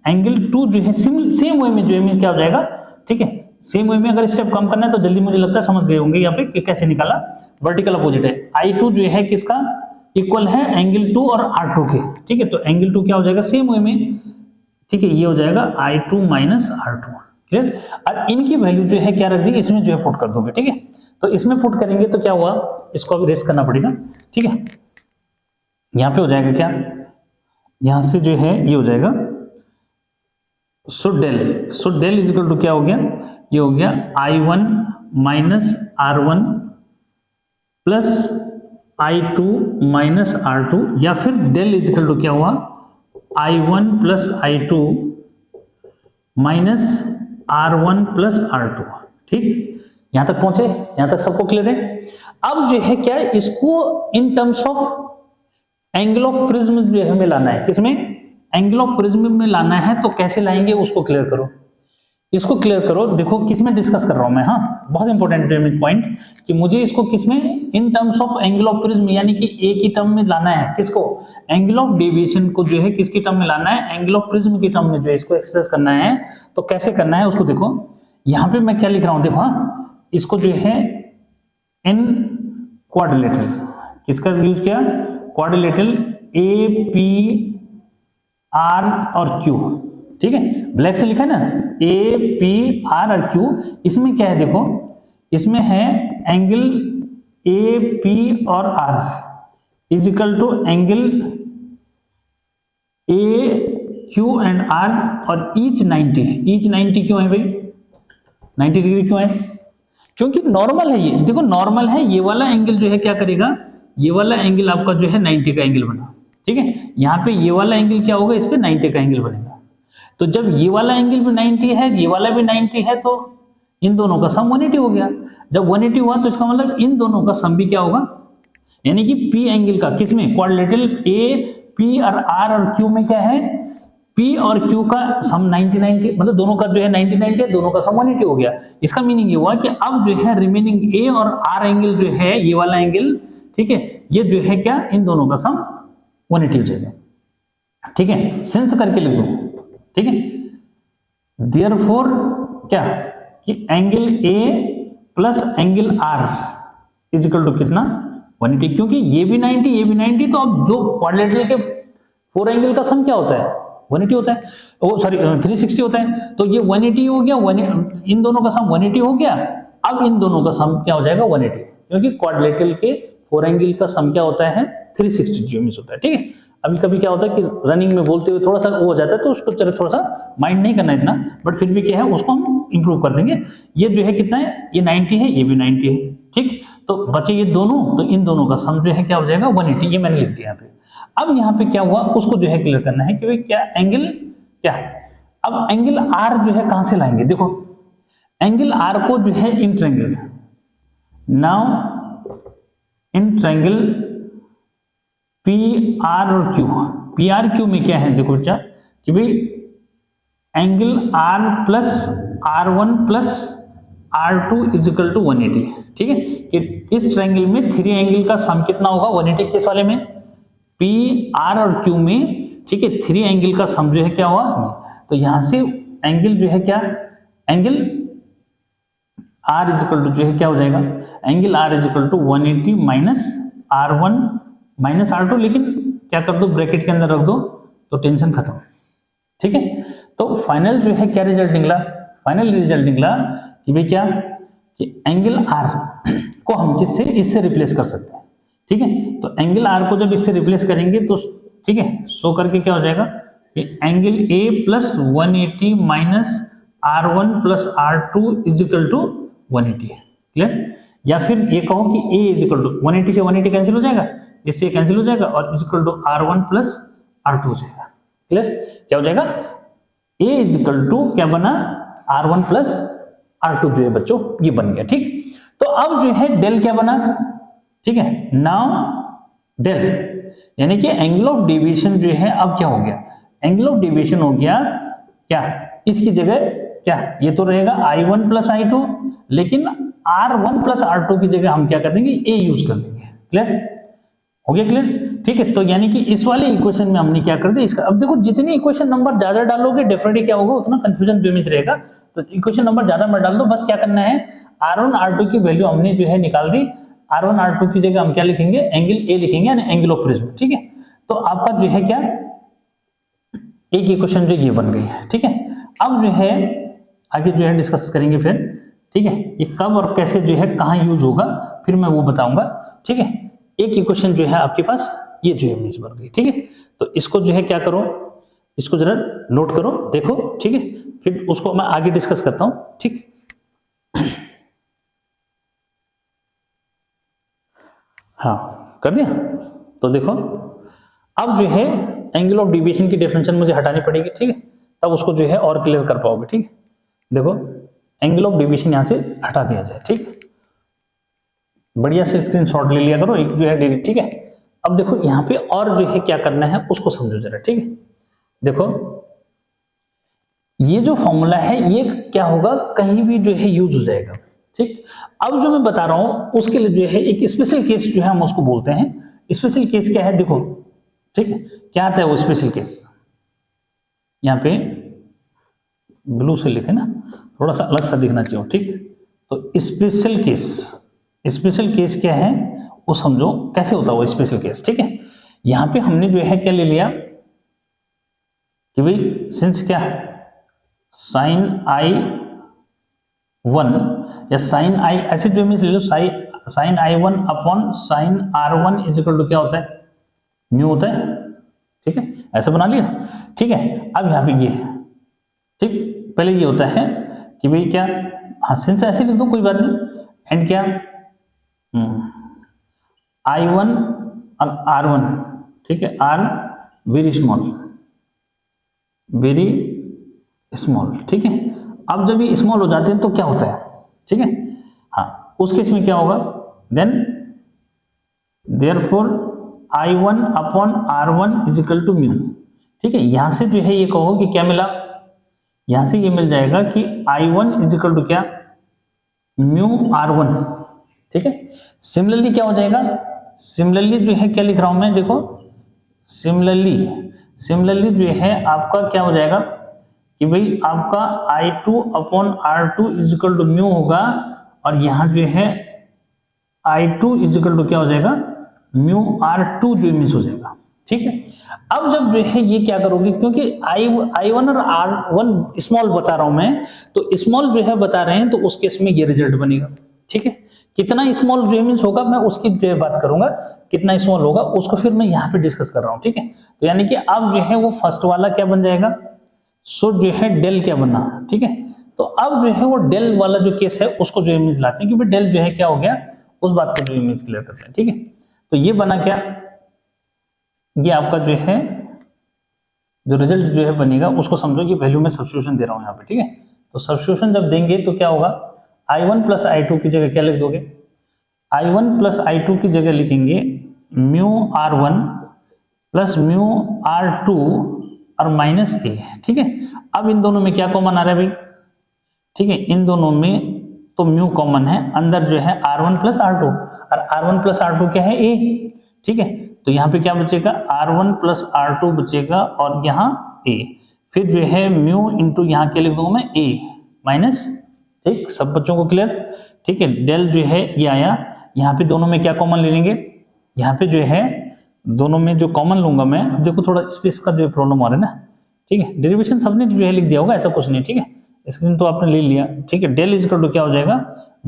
एंगल 2 जो है सेम वे में जो है क्या हो जाएगा, ठीक है, सेम वे में अगर स्टेप कम करना है तो जल्दी मुझे लगता है समझ गए होंगे यहाँ पे कि कैसे निकाला, वर्टिकल अपोजिट है, I2 जो है किसका इक्वल है एंगल 2 और R2 के, ठीक है। तो एंगल 2 क्या हो जाएगा सेम वे में, ठीक है, ये हो जाएगा I2 माइनस R2, क्लियर। और इनकी वैल्यू जो है क्या रख दी, इसमें जो है पुट कर दोगे, ठीक है। तो इसमें पुट करेंगे तो क्या हुआ, इसको अभी रेस्ट करना पड़ेगा, ठीक है। यहाँ पे हो जाएगा क्या, यहां से जो है ये हो जाएगा, so del is equal to क्या हो गया, ये हो गया I1 minus R1 plus I2 minus R2, या फिर डेल इज इक्वल टू क्या हुआ, I1 plus I2 minus R1 plus R2, ठीक। यहां तक पहुंचे, यहां तक सबको क्लियर है। अब जो है क्या, इसको in terms of angle of prism जो हमें लाना है, किसमें एंगल ऑफ प्रिज्म में लाना है, तो कैसे लाएंगे उसको क्लियर करो, इसको क्लियर करो। देखो किसमें डिस्कस कर रहा हूं मैं, हाँ बहुत इंपॉर्टेंट पॉइंट कि मुझे इसको किसमें in terms of angle of prism, यानी कि ए की टर्म में लाना है, किसको एंगल ऑफ डेविएशन को जो है किसकी टर्म में लाना है, एंगल ऑफ प्रिज्म की टर्म में जो है इसको एक्सप्रेस करना है। तो कैसे करना है उसको देखो, यहां पे मैं क्या लिख रहा हूं, देखो हाँ, इसको जो है इन क्वाड्रिलेटरल, किसका यूज किया, क्वाड्रिलेटरल ए पी आर और क्यू, ठीक है, ब्लैक से लिखा है ना, ए पी आर और क्यू। इसमें क्या है देखो, इसमें है एंगल ए पी और R is equal to angle A Q and R, और ईच 90 क्यों है भाई, 90 डिग्री क्यों है, क्योंकि नॉर्मल है ये, देखो नॉर्मल है, ये वाला एंगल जो है क्या करेगा, ये वाला एंगल आपका जो है 90 का एंगल बना, ठीक है। यहाँ पे ये वाला एंगल क्या होगा, इस पे 90 का एंगल बनेगा। तो जब ये वाला एंगल भी 90 है, ये वाला भी 90 है, तो इन दोनों का सम 180 हो गया। जब 180 हुआ तो इसका मतलब इन दोनों का सम भी क्या होगा, यानी कि पी एंगल का, किसमें क्वाड्रिलेटरल ए पी और आर और क्यू में क्या है, पी और क्यू का सम 90 मतलब दोनों का जो है 90 है, दोनों का सम 180 हो गया। इसका मीनिंग ये हुआ कि अब जो है रिमेनिंग ए और आर एंगल जो है, ये वाला एंगल, ठीक है, ये जो है क्या, इन दोनों का सम 180 हो जाएगा, ठीक है, सेंस करके लिख दो, ठीक है। देयरफॉर क्या कि angle A plus angle R is equal to कितना 180, क्योंकि ये भी 90 ये भी 90, तो अब जो क्वाड्रिलेटरल के 4 एंगल का सम क्या होता है, 180 होता है, ओ सॉरी 360 होता है। तो ये 180 हो गया, इन दोनों का सम 180 हो गया। अब इन दोनों का सम क्या हो जाएगा 180, क्योंकि क्वाड्रिलेटरल के 4 एंगल का सम क्या होता है 360 जो मिस होता है, ठीक है। अभी कभी क्या होता है कि रनिंग में बोलते हुए थोड़ा सा वो हो जाता है, तो उसको चलो थोड़ा सा माइंड नहीं करना इतना, बट फिर भी क्या है उसको हम इंप्रूव कर देंगे। ये जो है कितना है, ये 90 है, ये भी 90 है, ठीक। तो बचे ये दोनों, तो इन दोनों का सम जो है क्या हो जाएगा 180, ये मैंने लिख दिया यहाँ पे। अब यहाँ पे क्या हुआ उसको जो है क्लियर करना है कि भाई क्या एंगल क्या, अब एंगल आर जो है कहां से लाएंगे, देखो एंगल आर को जो है in triangle, now in triangle P R और क्यू, पी आर क्यू में क्या है देखो बच्चा कि भाई angle R plus R one plus R two is equal to 180, ठीक है, कि इस ट्रायंगल में 3 एंगल का सम कितना होगा 180, किस वाले में पी आर और क्यू में, ठीक है, 3 एंगल का सम जो है क्या हुआ, तो यहां से एंगल जो है क्या, angle R is equal to जो है क्या हो जाएगा, angle R is equal to 180 minus R1 minus R2, लेकिन क्या कर दो ब्रैकेट के अंदर रख दो तो टेंशन खत्म, ठीक है। तो फाइनल जो है क्या रिजल्ट निकला, फाइनल रिजल्ट निकला कि भाई क्या कि एंगल R को हम किससे, इससे रिप्लेस कर सकते हैं, ठीक है। तो एंगल R को जब इससे रिप्लेस करेंगे तो ठीक है, सो करके क्या हो जाएगा कि angle A plus 180 minus R1 plus R2 is equal to 180 है, क्लियर। या फिर ये कहो कि A इज इक्वल टू 180 से 180 कैंसिल हो जाएगा, इससे कैंसिल हो जाएगा और is equal to R1 plus R2 हो जाएगा, क्लियर। क्या हो जाएगा, A इज इक्वल टू क्या बना R1 प्लस R2 जो है बच्चों ये बन गया, ठीक। तो अब जो है डेल क्या बना, ठीक है, नाउ डेल यानी कि एंगल ऑफ डेविएशन जो है अब क्या हो गया, एंगल ऑफ डेविएशन हो गया क्या, इसकी जगह क्या, ये तो रहेगा I1 प्लस I2, लेकिन R1 प्लस R2 की जगह हम क्या कर देंगे, A यूज कर देंगे। क्लियर हो गया, क्लियर, ठीक है। तो यानी कि इस वाले इक्वेशन में हमने क्या कर दिया इसका, अब देखो जितनी इक्वेशन नंबर ज्यादा डालोगे डेफिनेटली क्या होगा, उतना कंफ्यूजन जो में रहेगा। तो इक्वेशन नंबर ज्यादा मत डाल दो, बस क्या करना है, R1 R2 की वैल्यू हमने जो है निकाल दी, R1 R2 की जगह हम क्या लिखेंगे, एंगल A लिखेंगे, यानी एंगल ऑफ प्रिज्म, ठीक है। तो आपका जो है क्या, एक इक्वेशन जो ये बन गई है, ठीक है। अब जो है आगे जो है डिस्कस करेंगे फिर, ठीक है, ये कब और कैसे जो है कहाँ यूज होगा फिर मैं वो बताऊंगा, ठीक है। एक इक्वेशन जो है आपके पास ये जो इमेज बन गई, ठीक है। तो इसको जो है क्या करो, इसको जरा नोट करो, देखो, ठीक है, फिर उसको मैं आगे डिस्कस करता हूं, ठीक। हाँ कर दिया। तो देखो अब जो है एंगल ऑफ डेविएशन की डेफिनेशन मुझे हटानी पड़ेगी, ठीक है, तब उसको जो है और क्लियर कर पाओगे, ठीक है। देखो एंगल ऑफ डेविएशन यहां से हटा दिया जाए, ठीक, बढ़िया से स्क्रीनशॉट ले लिया करो एक जो है डेली, ठीक है। अब देखो यहाँ पे और जो है क्या करना है उसको समझो जरा, ठीक है। देखो ये जो फॉर्मूला है ये क्या होगा, कहीं भी जो है यूज हो जाएगा, ठीक। अब जो मैं बता रहा हूं उसके लिए जो है एक स्पेशल केस जो है हम उसको बोलते हैं, स्पेशल केस क्या है देखो, ठीक है, क्या आता है वो स्पेशल केस, यहाँ पे ब्लू से लिखे ना, थोड़ा सा अलग सा दिखना चाहिए, ठीक। तो स्पेशल केस, स्पेशल केस क्या है वो समझो कैसे होता है वो स्पेशल केस, ठीक है। यहां पे हमने जो है क्या ले लिया कि भाई सिंस क्या साइन I1 या साइन I ऐसे जो मीन्स ले लो, sine I1 upon sine R1 is equal to क्या होता है, म्यू होता है, ठीक है, ऐसा बना लिया, ठीक है। अब यहाँ पे ये, ठीक, पहले ये होता है कि भाई क्या, हाँ सिंस ऐसे लिख दो कोई बात नहीं, एंड क्या I1 और R1, ठीक है, R वेरी स्मॉल, ठीक है। अब जब ये स्मॉल हो जाते हैं तो क्या होता है, ठीक है, हाँ उस केस में क्या होगा, then therefore I1 upon R1 is equal to mu, ठीक है। यहां से जो है ये कहो कि क्या मिला, यहां से ये मिल जाएगा कि I1 इज इक्वल टू क्या, म्यू R1, ठीक है। सिमिलरली क्या हो जाएगा, सिमिलरली जो है क्या लिख रहा हूं मैं, देखो सिमिलरली जो है आपका क्या हो जाएगा कि भाई आपका I2 upon R2 is equal to mu होगा, और यहां जो है I2 इज इक्वल टू क्या हो जाएगा, म्यू R2 जो मीन्स हो जाएगा, ठीक है। अब जब जो है ये क्या करोगे, क्योंकि I1 और R1 स्मॉल बता रहा हूं मैं, तो स्मॉल जो है बता रहे हैं, तो उस केस में ये रिजल्ट बनेगा, ठीक है। कितना स्मॉल जो मीन्स होगा मैं उसकी जो बात करूंगा, कितना स्मॉल होगा उसको फिर मैं यहाँ पे डिस्कस कर रहा हूँ, ठीक है। तो यानी कि अब जो है वो फर्स्ट वाला क्या बन जाएगा, सो जो है डेल क्या बना, ठीक है। तो अब जो है वो डेल वाला जो केस है उसको जो इमेज लाते हैं कि भाई डेल जो है क्या हो गया, उस बात को जो इमेज क्लियर करते हैं, ठीक है। तो ये बना क्या, ये आपका जो है जो रिजल्ट जो है बनेगा उसको समझो, ये वैल्यू में सब्स्टिट्यूशन दे रहा हूं यहाँ पे, ठीक है। तो सब्स्टिट्यूशन जब देंगे तो क्या होगा, I1 प्लस I2 की जगह क्या लिख दोगे, I1 प्लस I2 की जगह लिखेंगे mu R1 plus mu R2 और माइनस A, ठीक है। अब इन दोनों में क्या कॉमन आ रहा है भाई, ठीक है, इन दोनों में तो म्यू कॉमन है, अंदर जो है R1 प्लस R2, और R1 प्लस R2 क्या है A, ठीक है। तो यहाँ पे क्या बचेगा, R1 प्लस R2 बचेगा, और यहाँ A, फिर जो है म्यू इंटू यहाँ क्या लिख दूंगा मैं, A माइनस, ठीक, सब बच्चों को क्लियर, ठीक है। डेल जो है ये आया, यहाँ पे दोनों में क्या कॉमन ले लेंगे, यहाँ पे जो है दोनों में जो कॉमन लूंगा मैं, अब देखो थोड़ा स्पेस का जो प्रॉब्लम आ रहा है ना, ठीक है, डेरिवेशन सबने जो है लिख दिया होगा, ऐसा कुछ नहीं, ठीक है, स्क्रीन तो आपने ले लिया, ठीक है। डेल इक्वल टू क्या हो जाएगा,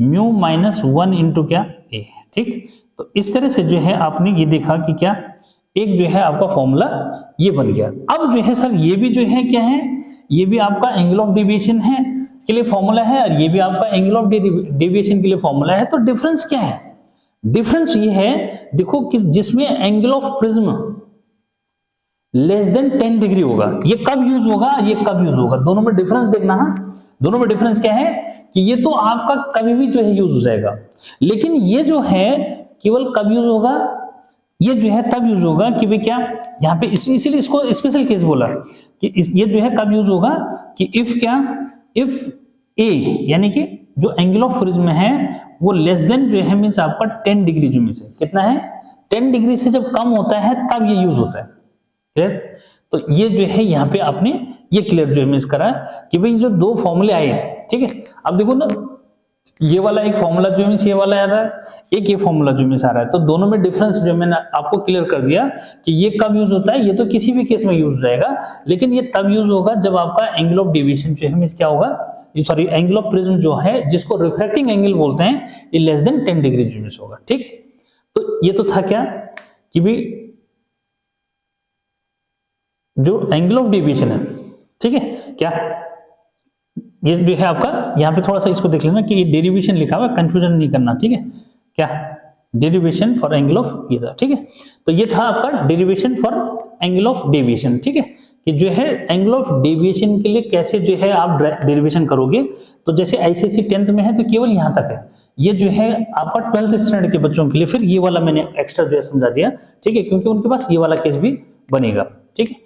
म्यू माइनस 1 इंटू क्या A, ठीक। तो इस तरह से जो है आपने ये देखा कि क्या एक जो है आपका फॉर्मूला ये बन गया। अब जो है सर ये भी जो है क्या है, ये भी आपका एंगल ऑफ डेविएशन है के लिए फॉर्मूला है, और ये भी आपका एंगल ऑफ डेविएशन के लिए फॉर्मूला है। तो डिफरेंस क्या है, डिफरेंस ये है देखो कि जिसमें angle of prism less than 10 degree होगा, ये कब यूज होगा, ये कब यूज होगा, दोनों में डिफरेंस देखना है। दोनों में डिफरेंस क्या है कि ये तो आपका कभी भी जो है यूज हो जाएगा, लेकिन ये जो है केवल कब यूज होगा, ये जो है तब यूज होगा कि भाई क्या यहाँ पे इसीलिए इसको स्पेशल केस बोला कि ये जो है कब यूज होगा कि इफ क्या, इफ ए यानी कि जो एंगल ऑफ प्रिज्म है वो लेस देन जो है मींस आपका 10 डिग्री जो मींस कितना है 10 डिग्री से जब कम होता है तब ये यूज होता है। क्लियर? तो ये जो है यहाँ पे आपने ये क्लियर जो मींस करा कि भाई जो दो फॉर्मूले आए, ठीक है, अब देखो ना ये वाला एक फॉर्मूला जो मींस ये वाला आ रहा है, एक ये फॉर्मूला जो मींस आ रहा है, तो दोनों में डिफरेंस जो मैंने आपको क्लियर कर दिया कि ये कब यूज होता है, ये तो किसी भी केस में यूज हो जाएगा, लेकिन ये तब यूज होगा जब आपका एंगल ऑफ डेविएशन जो है मींस क्या होगा, सॉरी एंगल ऑफ प्रिज्म जो है जिसको रिफ्रैक्टिंग एंगल बोलते हैं, ये लेस देन 10 डिग्री जो मींस होगा। ठीक, तो ये तो था क्या कि भाई जो एंगल ऑफ डेविएशन है, ठीक है, क्या ये जो है आपका यहाँ पे थोड़ा सा इसको देख लेना कि ये डेरिवेशन लिखा हुआ है, कंफ्यूजन नहीं करना, ठीक है, क्या डेरिवेशन फॉर एंगल ऑफ ये था, ठीक है, तो ये था आपका derivation for angle of deviation. ठीक है, कि जो है एंगल ऑफ डेविएशन के लिए कैसे जो है आप डेरिवेशन करोगे, तो जैसे आईसीएसई 10th में है तो केवल यहाँ तक है, ये जो है आपका 12th स्टैंडर्ड के बच्चों के लिए फिर ये वाला मैंने एक्स्ट्रा जो है समझा दिया, ठीक है, क्योंकि उनके पास ये वाला केस भी बनेगा। ठीक है,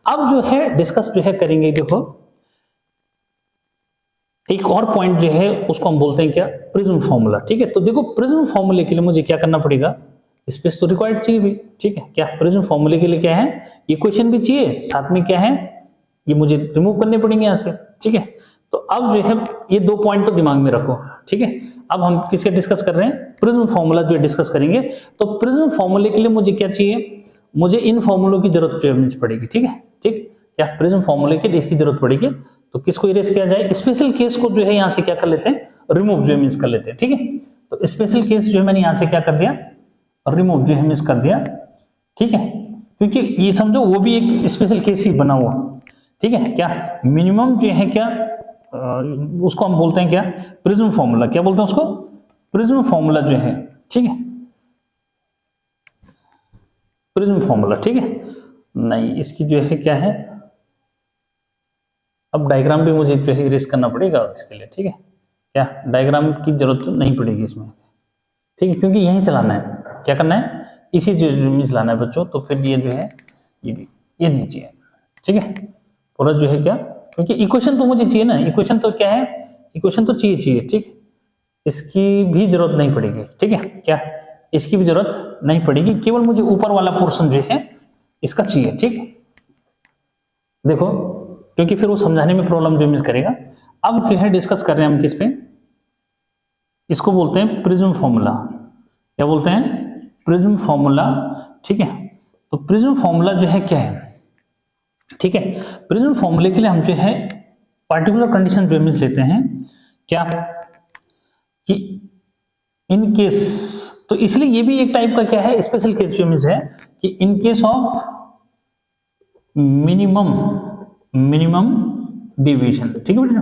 अब जो है डिस्कस जो है करेंगे, देखो एक और पॉइंट जो है उसको हम बोलते हैं क्या, प्रिज्म फॉर्मूला। ठीक है, तो देखो प्रिज्म फॉर्मूले के लिए मुझे क्या करना पड़ेगा, स्पेस तो रिक्वायर्ड चाहिए भी, ठीक है, क्या प्रिज्म फॉर्मूले के लिए क्या है, इक्वेशन भी चाहिए, साथ में क्या है ये मुझे रिमूव करने पड़ेंगे यहाँ से। ठीक है, तो अब जो है ये दो पॉइंट तो दिमाग में रखो। ठीक है, अब हम किसके डिस्कस कर रहे हैं, प्रिज्म फॉर्मूला जो है डिस्कस करेंगे। तो प्रिज्म फॉर्मूले के लिए मुझे क्या चाहिए, मुझे इन फॉर्मूलों की जरूरत जो है पड़ेगी। ठीक है, ठीक, क्या प्रिज्म फॉर्मूले के लिए इसकी जरूरत पड़ेगी, तो किसको इरेज किया जाए, स्पेशल केस को जो है यहाँ से क्या कर लेते हैं, रिमूव जो है मींस कर लेते हैं। ठीक है, तो स्पेशल केस जो है मैंने यहाँ से क्या कर दिया, रिमूव जो है मींस कर दिया। ठीक है, क्योंकि ये समझो वो भी एक स्पेशल केस ही बना हुआ। ठीक है, क्या मिनिमम जो है क्या उसको हम बोलते हैं क्या, प्रिज्म फॉर्मूला, क्या बोलते हैं उसको, प्रिज्म फॉर्मूला जो है। ठीक है, प्रिज्म फॉर्मूला, ठीक है, नहीं इसकी जो है क्या है, अब डायग्राम भी मुझे जो है इरेज करना पड़ेगा इसके लिए। ठीक है, क्या डायग्राम की जरूरत तो नहीं पड़ेगी इसमें। ठीक है, क्योंकि यहीं चलाना है, क्या करना है, इसी जो में चलाना है बच्चों, तो फिर ये जो है ये भी ये नहीं चाहिए। ठीक है, पूरा जो है क्या, क्योंकि इक्वेशन तो मुझे चाहिए ना, इक्वेशन तो क्या है, इक्वेशन तो चाहिए। ठीक, इसकी भी जरूरत नहीं पड़ेगी। ठीक है, क्या इसकी भी जरूरत नहीं पड़ेगी, केवल मुझे ऊपर वाला पोर्शन जो है इसका चाहिए। ठीक, देखो क्योंकि फिर वो समझाने में प्रॉब्लम जो मिल करेगा। अब जो है डिस्कस कर रहे हैं हम किस पे, इसको बोलते हैं प्रिज्म फॉर्मूला, क्या बोलते हैं, प्रिज्म फॉर्मूला। ठीक है, तो प्रिज्म फॉर्मूला जो है क्या है, ठीक है, प्रिज्म फॉर्मूले के लिए हम जो है पार्टिकुलर कंडीशन जो मिल लेते हैं, क्या कि इन केस, तो इसलिए ये भी एक टाइप का क्या है, स्पेशल केस जो मींस है कि इन केस ऑफ मिनिमम डेविएशन। ठीक है बेटा,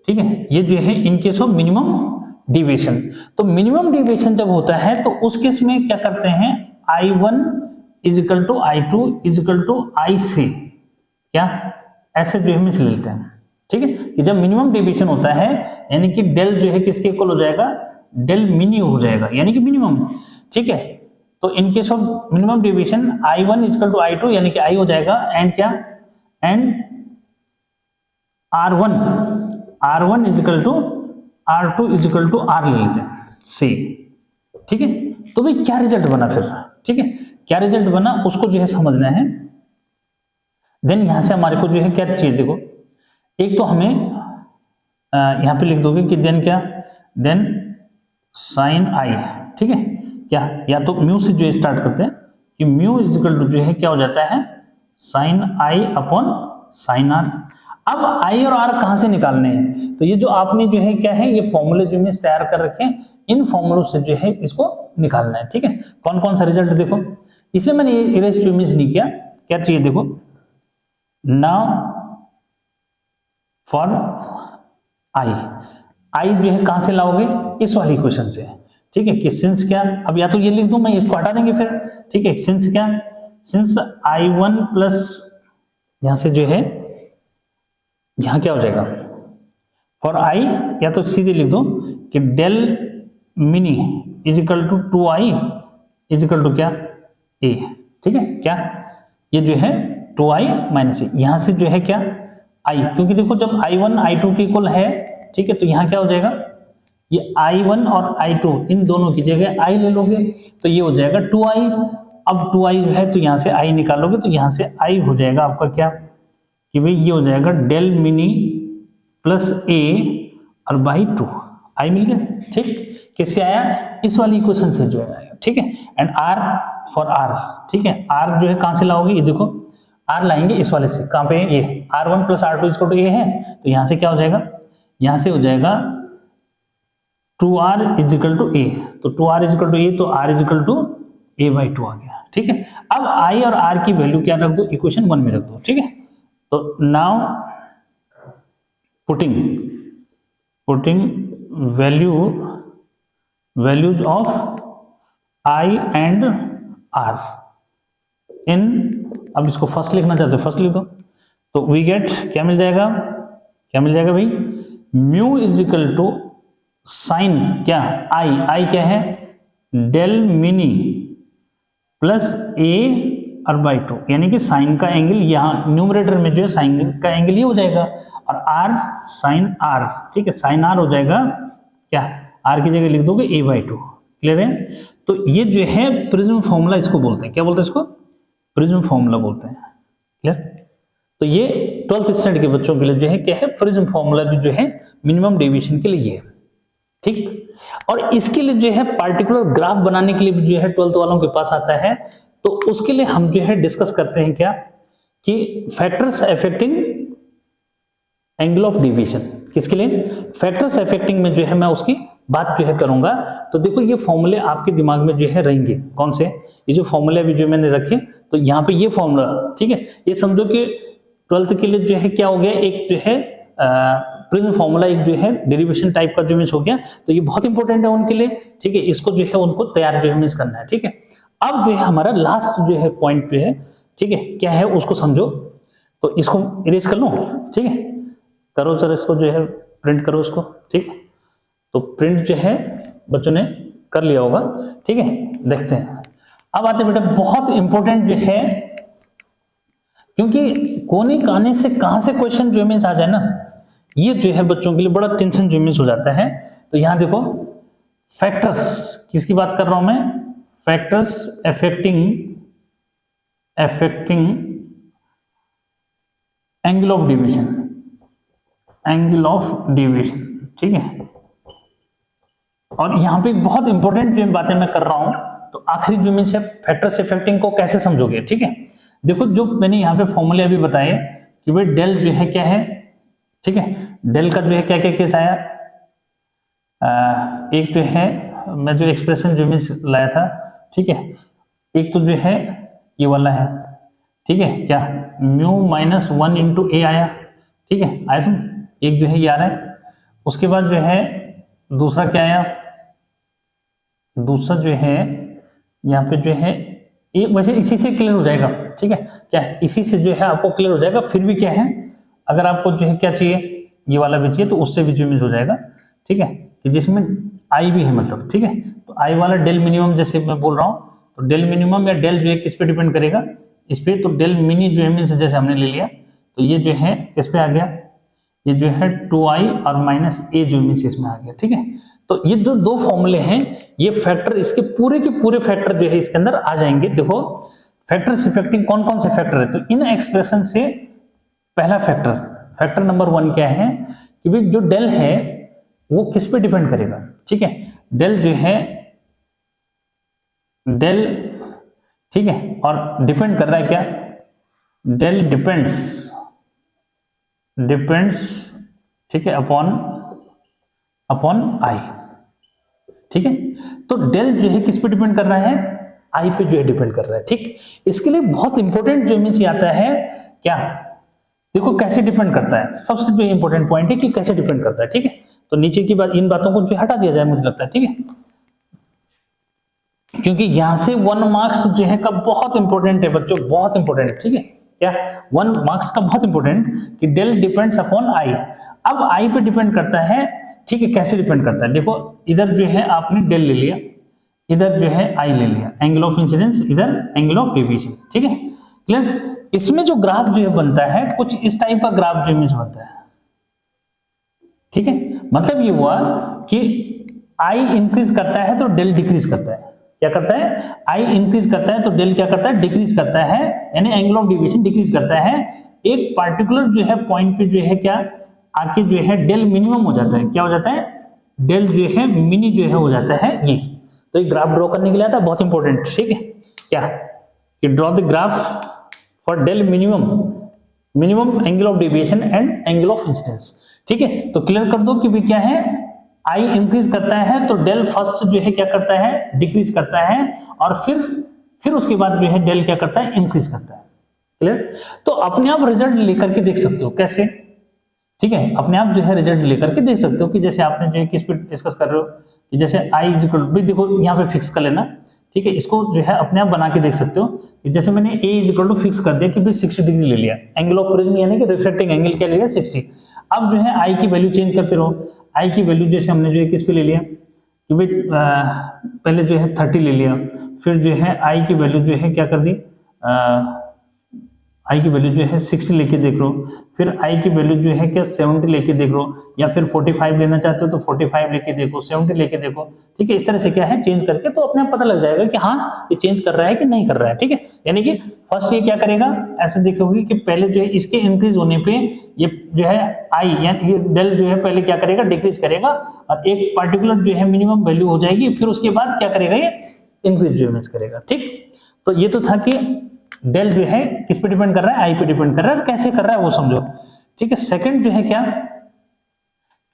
ठीक है, ये जो है इन केस ऑफ मिनिमम डेविएशन। तो मिनिमम डेविएशन जब होता है तो उस केस में क्या करते हैं, I1 is equal to I2 is equal to I से, क्या ऐसे जो है ले लेते हैं। ठीक है, कि जब मिनिमम डेविएशन होता है यानी कि डेल जो है किसके इक्वल हो जाएगा, डेल मिनी हो जाएगा, यानी कि मिनिमम। ठीक है, तो in case of minimum deviation I1 is equal to I2 यानी कि I हो जाएगा, एंड क्या, and R1 is equal to R2 is equal to R ले लेते हैं से। ठीक है, तो भाई क्या रिजल्ट बना फिर, ठीक है, क्या रिजल्ट बना उसको जो है समझना है। देन यहां से हमारे को जो है क्या चाहिए, देखो एक तो हमें यहां पे लिख दोगे कि देन क्या, देन साइन आई। ठीक है, क्या या तो म्यू से जो स्टार्ट करते हैं कि म्यू इजिकल टू जो है क्या हो जाता है, sine I upon sine R. अब आई और आर कहां से निकालने हैं, तो ये जो आपने जो है क्या है, ये फॉर्मूले जो मैं तैयार कर रखे हैं, इन फॉर्मूलों से जो है इसको निकालना है। ठीक है, कौन कौन सा रिजल्ट देखो, इसलिए मैंने ये इरेज जो मिस नहीं किया, क्या चाहिए देखो, नाउ फॉर आई जो है कहां से लाओगे, इस वाली क्वेश्चन से। ठीक है, कि सिंस क्या, अब या तो ये लिख दूं मैं, इसको हटा देंगे फिर। ठीक है, सिंस क्या, सिंस I1 प्लस यहां से जो है, यहां क्या हो जाएगा फॉर आई या तो सीधे लिख दो कि del mini is equal to 2i is equal to क्या a, ठीक है क्या, ये जो है 2i माइनस ए, यहां से जो है क्या i, क्योंकि देखो जब i1 i2 के इक्वल है, ठीक है, तो यहाँ क्या हो जाएगा, ये i1 और i2 इन दोनों की जगह i ले लोगे तो ये हो जाएगा 2i। अब 2i जो है तो यहाँ से i निकालोगे तो यहाँ से i हो जाएगा आपका क्या कि भाई ये हो जाएगा डेल मिनी प्लस a और बाई 2, i मिल गया, ठीक, किससे आया, इस वाली इक्वेशन से जो है, ठीक है। एंड r फॉर r, ठीक है, r जो है कहां से लाओगे, ये देखो r लाएंगे इस वाले से, कहां पे ये r1 plus r2 equal to a है, तो यहां से क्या हो जाएगा, यहां से हो जाएगा 2r is equal to a, तो 2r is equal to a, तो r is equal to a by 2 आ गया, ठीक है। अब i और r की वैल्यू क्या रख दो, इक्वेशन 1 में रख दो, ठीक है। तो now putting values of i and r इन, अब इसको फर्स्ट लिखना चाहते हो फर्स्ट लिख दो, तो वी गेट क्या मिल जाएगा, क्या मिल जाएगा भाई, mu is equal to sine क्या i क्या है डेल मिनी प्लस a और बाई 2, यानी कि साइन का एंगल यहाँ न्यूमरेटर में जो है साइन का एंगल ये हो जाएगा और r साइन r, ठीक है, साइन r हो जाएगा क्या, r की जगह लिख दोगे a बाई 2, क्लियर है। तो ये जो है प्रिज्म फॉर्मूला इसको बोलते हैं, क्या बोलते हैं इसको, प्रिज्म फॉर्मूला बोलते हैं, क्लियर। तो ये 12th स्टैंडर्ड के बच्चों के लिए जो है क्या है, प्रिज्म फॉर्मूला भी जो है मिनिमम डेविएशन के लिए है, ठीक। और इसके लिए जो है पार्टिकुलर ग्राफ बनाने के लिए भी जो है 12th वालों के पास आता है, तो उसके लिए हम जो है डिस्कस करते हैं क्या कि factors affecting angle of deviation, किसके लिए, फैक्टर्स अफेक्टिंग में जो है मैं उसकी बात जो है करूंगा। तो देखो ये फॉर्मूले आपके दिमाग में जो है रहेंगे, कौन से, ये जो फॉर्मूले अभी जो मैंने रखे, तो यहाँ पे ये फॉर्मूला, ठीक है, ये समझो कि 12th के लिए जो है क्या हो गया, एक जो है प्रिज्म फॉर्मूला, एक जो है डेरिवेशन टाइप का जो मिस हो गया, तो ये बहुत इंपॉर्टेंट है उनके लिए, ठीक है, इसको जो है उनको तैयार जो है मिस करना है, ठीक है। अब जो है हमारा लास्ट जो है पॉइंट जो है, ठीक है, क्या है उसको समझो, तो इसको इरेज कर लो, ठीक है, करो सर इसको जो है प्रिंट करो इसको, ठीक है। तो प्रिंट जो है बच्चों ने कर लिया होगा, ठीक है, देखते हैं। अब आते बेटा बहुत इंपॉर्टेंट जो है, क्योंकि कोने काने से कहां से क्वेश्चन जो मीन्स आ जाए ना, ये जो है बच्चों के लिए बड़ा टेंशन जो मीन्स हो जाता है। तो यहां देखो फैक्टर्स, किसकी बात कर रहा हूं मैं, factors affecting angle of deviation, angle of deviation, ठीक है। और यहां पे बहुत इंपॉर्टेंट जो बातें मैं कर रहा हूं, तो आखिरी जो मीन्स है फैक्टर्स अफेक्टिंग को कैसे समझोगे, ठीक है। देखो जो मैंने यहाँ पे फॉर्मूले अभी बताए कि भाई डेल जो है क्या है, ठीक है, डेल का जो है क्या क्या केस आया, एक जो है मैं जो एक्सप्रेशन जो मीन्स लाया था, ठीक है, एक तो जो है ये वाला है, ठीक है, क्या म्यू माइनस 1 इंटू ए आया, ठीक है, आया सुन, एक जो है ये आ रहा है। उसके बाद जो है दूसरा क्या आया, दूसरा जो है यहाँ पे जो है एक, वैसे इसी से क्लियर हो जाएगा, ठीक है, क्या है इसी से जो है आपको क्लियर हो जाएगा। फिर भी क्या है, अगर आपको जो है क्या चाहिए, ये वाला भी चाहिए, तो उससे भी जो मिस हो जाएगा, ठीक है, कि जिसमें आई भी है मतलब, ठीक है। तो आई वाला डेल मिनिमम जैसे मैं बोल रहा हूँ, तो डेल मिनिमम या डेल जो है किस पे डिपेंड करेगा, इस पे, तो डेल मिनी जो है मीन्स जैसे हमने ले लिया, तो ये जो है किस पे आ गया, ये जो है 2i और माइनस ए जो मीन्स इसमें आ गया, ठीक है। तो ये जो दो फॉर्मूले हैं, ये फैक्टर, इसके पूरे के पूरे फैक्टर जो है इसके अंदर आ जाएंगे। देखो फैक्टर्स अफेक्टिंग कौन कौन से फैक्टर है, तो इन एक्सप्रेशन से पहला फैक्टर नंबर 1 क्या है कि भाई जो डेल है वो किस पे डिपेंड करेगा, ठीक है, डेल जो है डेल, ठीक है, और डिपेंड कर रहा है क्या, डेल डिपेंड्स, ठीक है, अपॉन आई, ठीक है। तो डेल जो है किस पे डिपेंड कर रहा है, आई पे जो है डिपेंड कर रहा है, ठीक। इसके लिए बहुत इंपॉर्टेंट जो मीन्स आता है क्या, देखो कैसे डिपेंड करता है, सबसे जो इंपॉर्टेंट पॉइंट है कि कैसे डिपेंड करता है, ठीक है। तो नीचे की बात, इन बातों को जो हटा दिया जाए मुझे लगता है, ठीक है, क्योंकि यहां से 1 मार्क्स जो है का बहुत इंपॉर्टेंट है बच्चों, बहुत इंपॉर्टेंट है, ठीक है, क्या 1 मार्क्स का बहुत इंपॉर्टेंट कि डेल डिपेंड्स अपॉन आई। अब आई पे डिपेंड करता है, ठीक है, कैसे डिपेंड करता है, देखो इधर जो है आपने डेल ले लिया, इधर जो है आई ले लिया, एंगल ऑफ इंसिडेंस, इधर एंगल ऑफ डेविएशन, ठीक है, क्लियर। इसमें जो ग्राफ जो है बनता है कुछ इस टाइप का ग्राफ जो इमेज बनता है, ठीक है, मतलब ये हुआ कि आई इंक्रीज करता है तो डेल डिक्रीज करता है, क्या करता है, आई इंक्रीज करता है तो डेल क्या करता है, डिक्रीज करता है, यानी एंगल ऑफ डेविएशन डिक्रीज करता है। एक पार्टिकुलर जो है पॉइंट पे जो है क्या आके जो है डेल मिनिमम हो जाता है, क्या हो जाता है, डेल जो है मिनी जो है हो जाता है ये। तो ये ग्राफ ड्रॉ करने के लिए आता है, बहुत इंपॉर्टेंट, ठीक है, क्या कि draw the graph for del minimum angle of deviation and angle of incidence, ठीक है। तो क्लियर कर दो कि भी क्या है, आई इंक्रीज करता है तो डेल फर्स्ट जो है क्या करता है, डिक्रीज करता है, और फिर उसके बाद जो है डेल क्या करता है, इंक्रीज करता है, क्लियर। तो अपने आप रिजल्ट लेकर के देख सकते हो, कैसे, ठीक है, अपने आप जो है रिजल्ट लेकर के देख सकते हो कि जैसे आपने जो है किस पे डिस्कस कर रहे हो कि जैसे आई भी देखो यहाँ पे फिक्स कर लेना, ठीक है, इसको जो है अपने आप बना के देख सकते हो कि जैसे मैंने ए इज इक्वल टू फिक्स कर दिया कि भाई 60 डिग्री ले लिया, एंगल ऑफ प्रिज्म यानी कि रिफ्लेक्टिंग एंगल क्या ले लिया 60। अब जो है आई की वैल्यू चेंज करते रहो, आई की वैल्यू जैसे हमने जो है किस पे ले लिया कि भाई पहले जो है 30 ले लिया, फिर जो है आई की वैल्यू जो है क्या कर दी, आई की वैल्यू जो है 60 लेके देख लो, फिर आई की वैल्यू जो है क्या 70 लेके देख लो, या फिर 45 लेना चाहते हो तो 45 लेके देखो, 70 लेके देखो, ठीक है। इस तरह से क्या है चेंज करके तो अपने आप पता लग जाएगा कि हाँ ये चेंज कर रहा है कि नहीं कर रहा है, ठीक है। यानी कि फर्स्ट ये क्या करेगा, ऐसे देखोगे कि पहले जो है इसके इंक्रीज होने पे ये जो है आई यानी ये डेल जो है पहले क्या करेगा, डिक्रीज करेगा, और एक पर्टिकुलर जो है मिनिमम वैल्यू हो जाएगी, फिर उसके बाद क्या करेगा, ये इंक्रीज जो इमेज करेगा, ठीक। तो ये तो था कि डेल जो है किस पे डिपेंड कर रहा है, आई पे डिपेंड कर रहा है, कैसे कर रहा है वो समझो, ठीक है। सेकंड जो है क्या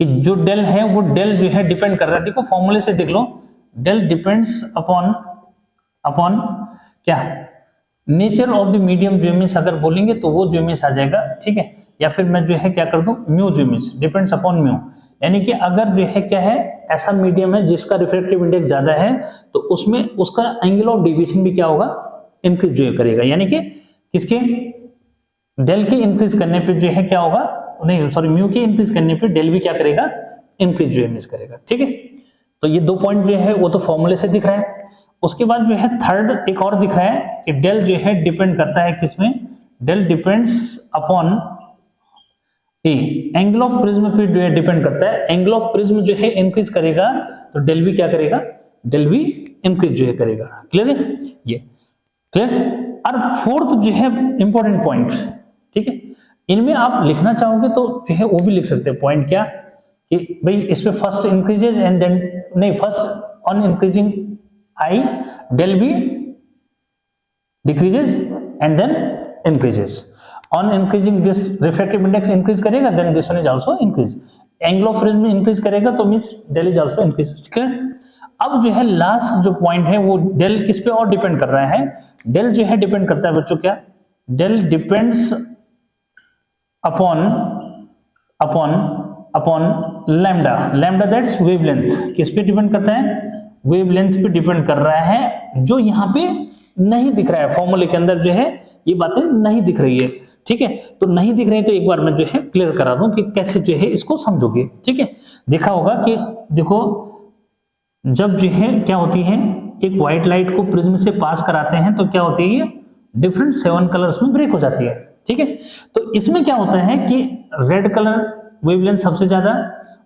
कि जो डेल है वो डेल जो है डिपेंड कर रहा है, देखो फॉर्मूले से देख लो, डेल डिपेंड्स अपॉन क्या, नेचर ऑफ द मीडियम जो इमेज अगर बोलेंगे तो वो जो इमेज आ जाएगा, ठीक है। या फिर मैं जो है क्या कर दूं, म्यू जो इमेज डिपेंड्स अपॉन म्यू, यानी कि अगर जो है क्या है ऐसा मीडियम है जिसका रिफ्रैक्टिव इंडेक्स ज्यादा है तो उसमें उसका एंगल ऑफ डेविएशन भी क्या होगा, इंक्रीज जो करेगा, यानी कि किसके, डेल के इंक्रीज करने पे जो है क्या होगा, नहीं सॉरी म्यू के इंक्रीज करने पे डेल भी क्या करेगा, इंक्रीज जो इमेज करेगा, ठीक है। तो ये 2 पॉइंट जो है वो तो फॉर्मूले से दिख रहा है। उसके बाद जो है थर्ड एक और दिख रहा है कि डेल जो है डिपेंड करता है किसमें, del depends upon A, angle of prism पे जो है डिपेंड करता है, एंगल ऑफ प्रिज्म जो है इंक्रीज करेगा तो डेल भी क्या करेगा, डेल भी इंक्रीज जो है करेगा, क्लियर है ये, क्लियर। और फोर्थ जो है इंपॉर्टेंट पॉइंट, ठीक है, इनमें आप लिखना चाहोगे तो जो है वो भी लिख सकते हैं पॉइंट, क्या कि भाई इसमें फर्स्ट इंक्रीजेज एंड देन नहीं, first on increasing I del b decreases and then increases, on increasing this refractive index increase करेगा then this one is also increase, angle of prism increase करेगा तो means del is also increase, clear. अब जो है last जो point है वो del किस पे और डिपेंड कर रहा है, डेल जो है डिपेंड करता है बच्चों क्या, del depends upon lambda, lambda that's wavelength, किस पे डिपेंड करता है, वेवलेंथ पे डिपेंड कर रहा है, जो यहाँ पे नहीं दिख रहा है फॉर्मूले के अंदर जो है ये बातें नहीं दिख रही है, ठीक है। तो नहीं दिख रही तो एक बार मैं जो है क्लियर करा दूं कि कैसे जो है इसको समझोगे, ठीक है। देखा होगा कि देखो जब जो है क्या होती है, एक व्हाइट लाइट को प्रिज्म से पास कराते हैं तो क्या होती है, ये डिफरेंट 7 कलर्स में ब्रेक हो जाती है, ठीक है। तो इसमें क्या होता है कि रेड कलर वेवलेंथ सबसे ज्यादा,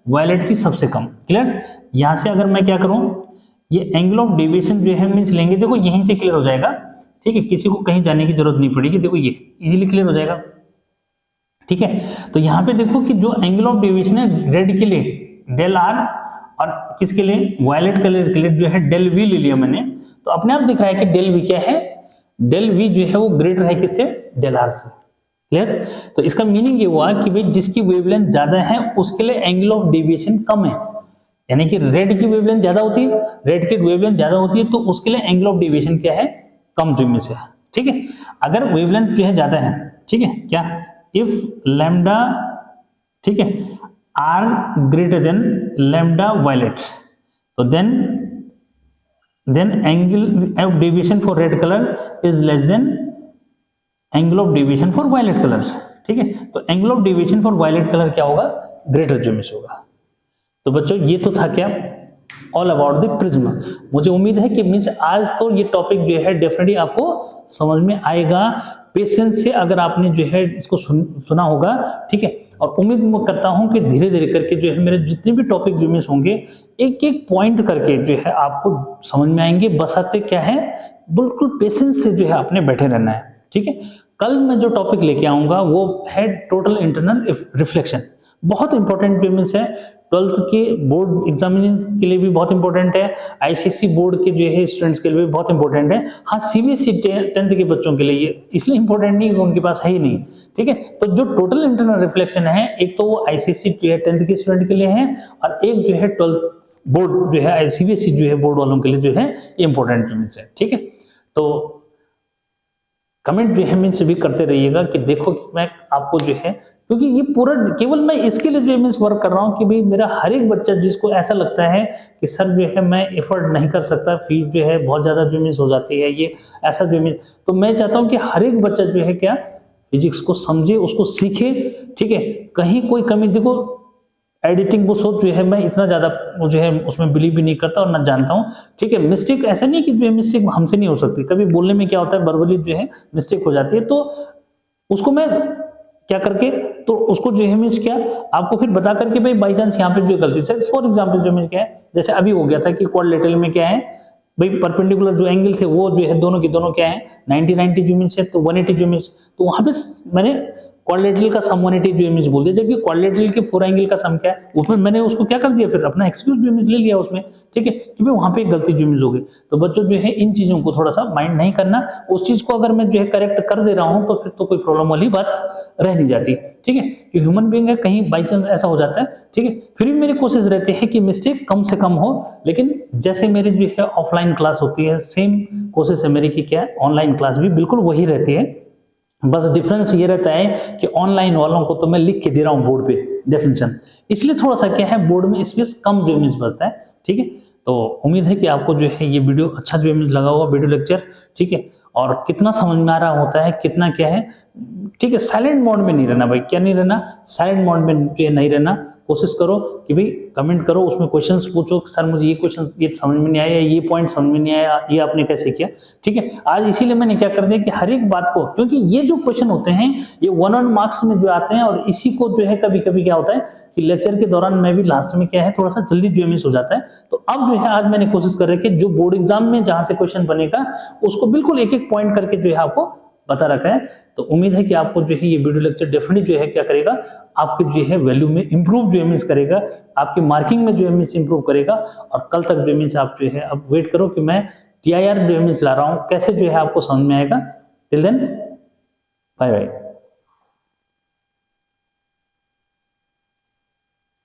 वायलेट की सबसे कम, क्लियर। यहां से अगर मैं क्या करूं, ये एंगल ऑफ डेविएशन जो है मींस लेंगे, देखो यहीं से क्लियर हो जाएगा, ठीक है, किसी को कहीं जाने की जरूरत नहीं पड़ेगी, देखो ये इजीली क्लियर हो जाएगा, ठीक है। तो यहाँ पे देखो कि जो एंगल ऑफ डेविएशन है रेड के लिए डेल आर, और किसके लिए, वायलेट कलर के लिए जो है डेल वी ले लिया मैंने, तो अपने आप दिख रहा है कि डेल वी क्या है, डेल वी जो है वो ग्रेटर है किससे, डेल आर से, क्लियर। तो इसका मीनिंग ये हुआ कि भाई जिसकी वेवलेंथ ज्यादा है उसके लिए एंगल ऑफ डेविएशन कम है, यानी कि रेड की वेवलेंथ ज्यादा होती है, रेड की वेवलेंथ ज्यादा होती है तो उसके लिए एंगल ऑफ डेविएशन क्या है, कम जो से है, ठीक है। अगर वेवलेंथ जो है ज्यादा है, ठीक है, क्या इफ लैम्डा, ठीक है, R greater than lambda violet, तो then angle of deviation for red colour is less than angle of deviation for violet colour, ठीक है। तो angle of deviation for violet colour क्या होगा, ग्रेटर जो मिस होगा। तो बच्चों ये तो था क्या, ऑल अबाउट द प्रिज्म। मुझे उम्मीद है कि मीन्स आज तो ये टॉपिक जो है डेफिनेटली आपको समझ में आएगा, पेशेंस से अगर आपने जो है इसको सुना होगा, ठीक है। और उम्मीद करता हूं कि धीरे धीरे करके जो है मेरे जितने भी टॉपिक जो मिस होंगे एक एक पॉइंट करके जो है आपको समझ में आएंगे। बसाते क्या है, बिल्कुल पेशेंस से जो है आपने बैठे रहना है, ठीक है। कल मैं जो टॉपिक लेके आऊंगा वो है टोटल इंटरनल रिफ्लेक्शन। बहुत इंपॉर्टेंट पेमेंट्स है, 12th के बोर्ड एग्जामिनेशन के लिए भी बहुत इंपॉर्टेंट है, आईसीएसई बोर्ड के जो है स्टूडेंट्स के लिए भी बहुत इंपॉर्टेंट है। हाँ, सीबीएसई 10th के बच्चों के लिए ये इसलिए इंपॉर्टेंट नहीं कि उनके पास है ही नहीं, ठीक है। तो जो टोटल इंटरनल रिफ्लेक्शन है, एक तो वो आईसीएसई 10th के स्टूडेंट के लिए है, और एक जो है 12th बोर्ड जो है सीबीएसई जो है बोर्ड वालों के लिए जो है इंपॉर्टेंट पेमेंट्स है, ठीक है। तो कमेंट जो है मीन्स भी करते रहिएगा कि देखो मैं आपको जो है, क्योंकि ये पूरा केवल मैं इसके लिए जो मीन्स वर्क कर रहा हूँ कि भाई मेरा हर एक बच्चा जिसको ऐसा लगता है कि सर जो है मैं एफर्ट नहीं कर सकता, फीस जो है बहुत ज़्यादा जो मीन्स हो जाती है, ये ऐसा जो मीन्स, तो मैं चाहता हूँ कि हर एक बच्चा जो है क्या फिजिक्स को समझे, उसको सीखे, ठीक है। कहीं कोई कमी, देखो एडिटिंग वो सोच जो है मैं इतना ज़्यादा मुझे है उसमें बिलीव भी नहीं करता और ना जानता हूँ, ठीक है। मिस्टेक ऐसा नहीं कि जो है मिस्टेक हमसे नहीं हो सकती, कभी बोलने में क्या होता है वर्बली जो है मिस्टेक हो जाती है, तो उसको मैं क्या करके, तो उसको जो है मीन्स क्या आपको फिर बता करके भाई बाई चांस यहाँ पे जो गलती से, फॉर एग्जाम्पल जो मीन्स क्या है, जैसे अभी हो गया था कि क्वाड्रिलेटरल में क्या है भाई परपेंडिकुलर जो एंगल थे वो जो है दोनों की दोनों क्या है 90 जो मीन्स है, तो 180 जो मीन्स, तो वहां पे मैंने क्वाड्रिलेटरल का सम 180 जो इमेज बोल दिया, जबकि क्वाड्रिलेटरल के 4 एंगल का सम क्या है, उसमें मैंने उसको क्या कर दिया, फिर अपना एक्सक्यूज जो इमेज ले लिया उसमें, ठीक है, कि भाई वहां पे गलती जो इमेज हो गई। तो बच्चों जो है इन चीजों को थोड़ा सा माइंड नहीं करना, उस चीज को अगर मैं जो है करेक्ट कर दे रहा हूं तो फिर तो कोई प्रॉब्लम वाली बात रह नहीं जाती, ठीक है। कि ह्यूमन बीइंग है, कहीं बाई चांस ऐसा हो जाता है, ठीक है। फिर भी मेरी कोशिश रहती है कि मिस्टेक कम से कम हो, लेकिन जैसे मेरी जो है ऑफलाइन क्लास होती है, सेम कोशिश है मेरी कि क्या ऑनलाइन क्लास भी बिल्कुल वही रहती है। बस डिफरेंस ये रहता है कि ऑनलाइन वालों को तो मैं लिख के दे रहा हूँ बोर्ड पे डेफिनेशन, इसलिए थोड़ा सा क्या है बोर्ड में स्पेस कम जो इमेज बचता है, ठीक है। तो उम्मीद है कि आपको जो है ये वीडियो अच्छा जो इमेज लगा होगा, वीडियो लेक्चर, ठीक है। और कितना समझ में आ रहा होता है, कितना क्या है, ठीक है। साइलेंट मोड में नहीं रहना भाई, क्या नहीं रहना, साइलेंट मोड में जो है नहीं रहना। कोशिश करो कि भाई कमेंट करो, उसमें क्वेश्चंस पूछो, सर मुझे ये क्वेश्चन ये समझ में नहीं आया, ये पॉइंट समझ में नहीं आया, ये आपने कैसे किया, ठीक है। आज इसीलिए मैंने क्या कर दिया कि हर एक बात को, क्योंकि ये जो क्वेश्चन होते हैं ये 1 on मार्क्स में जो आते हैं, और इसी को जो है कभी कभी क्या होता है कि लेक्चर के दौरान मैं भी लास्ट में क्या है थोड़ा सा जल्दी जो मिस हो जाता है। तो अब जो है आज मैंने कोशिश कर रही है कि जो बोर्ड एग्जाम में जहां से क्वेश्चन बनेगा उसको बिल्कुल एक एक पॉइंट करके जो है आपको बता रखा है। तो उम्मीद है कि आपको जो है ये वीडियो लेक्चर डेफिनेटली जो है क्या करेगा, आपके जो है वैल्यू में इंप्रूव जो है मीन्स करेगा, आपकी मार्किंग में जो है मीन्स इंप्रूव करेगा। और कल तक जो मीन्स आप जो है अब वेट करो कि मैं TIR जो है मीन्स ला रहा हूँ, कैसे जो है आपको समझ में आएगा। Till then bye bye.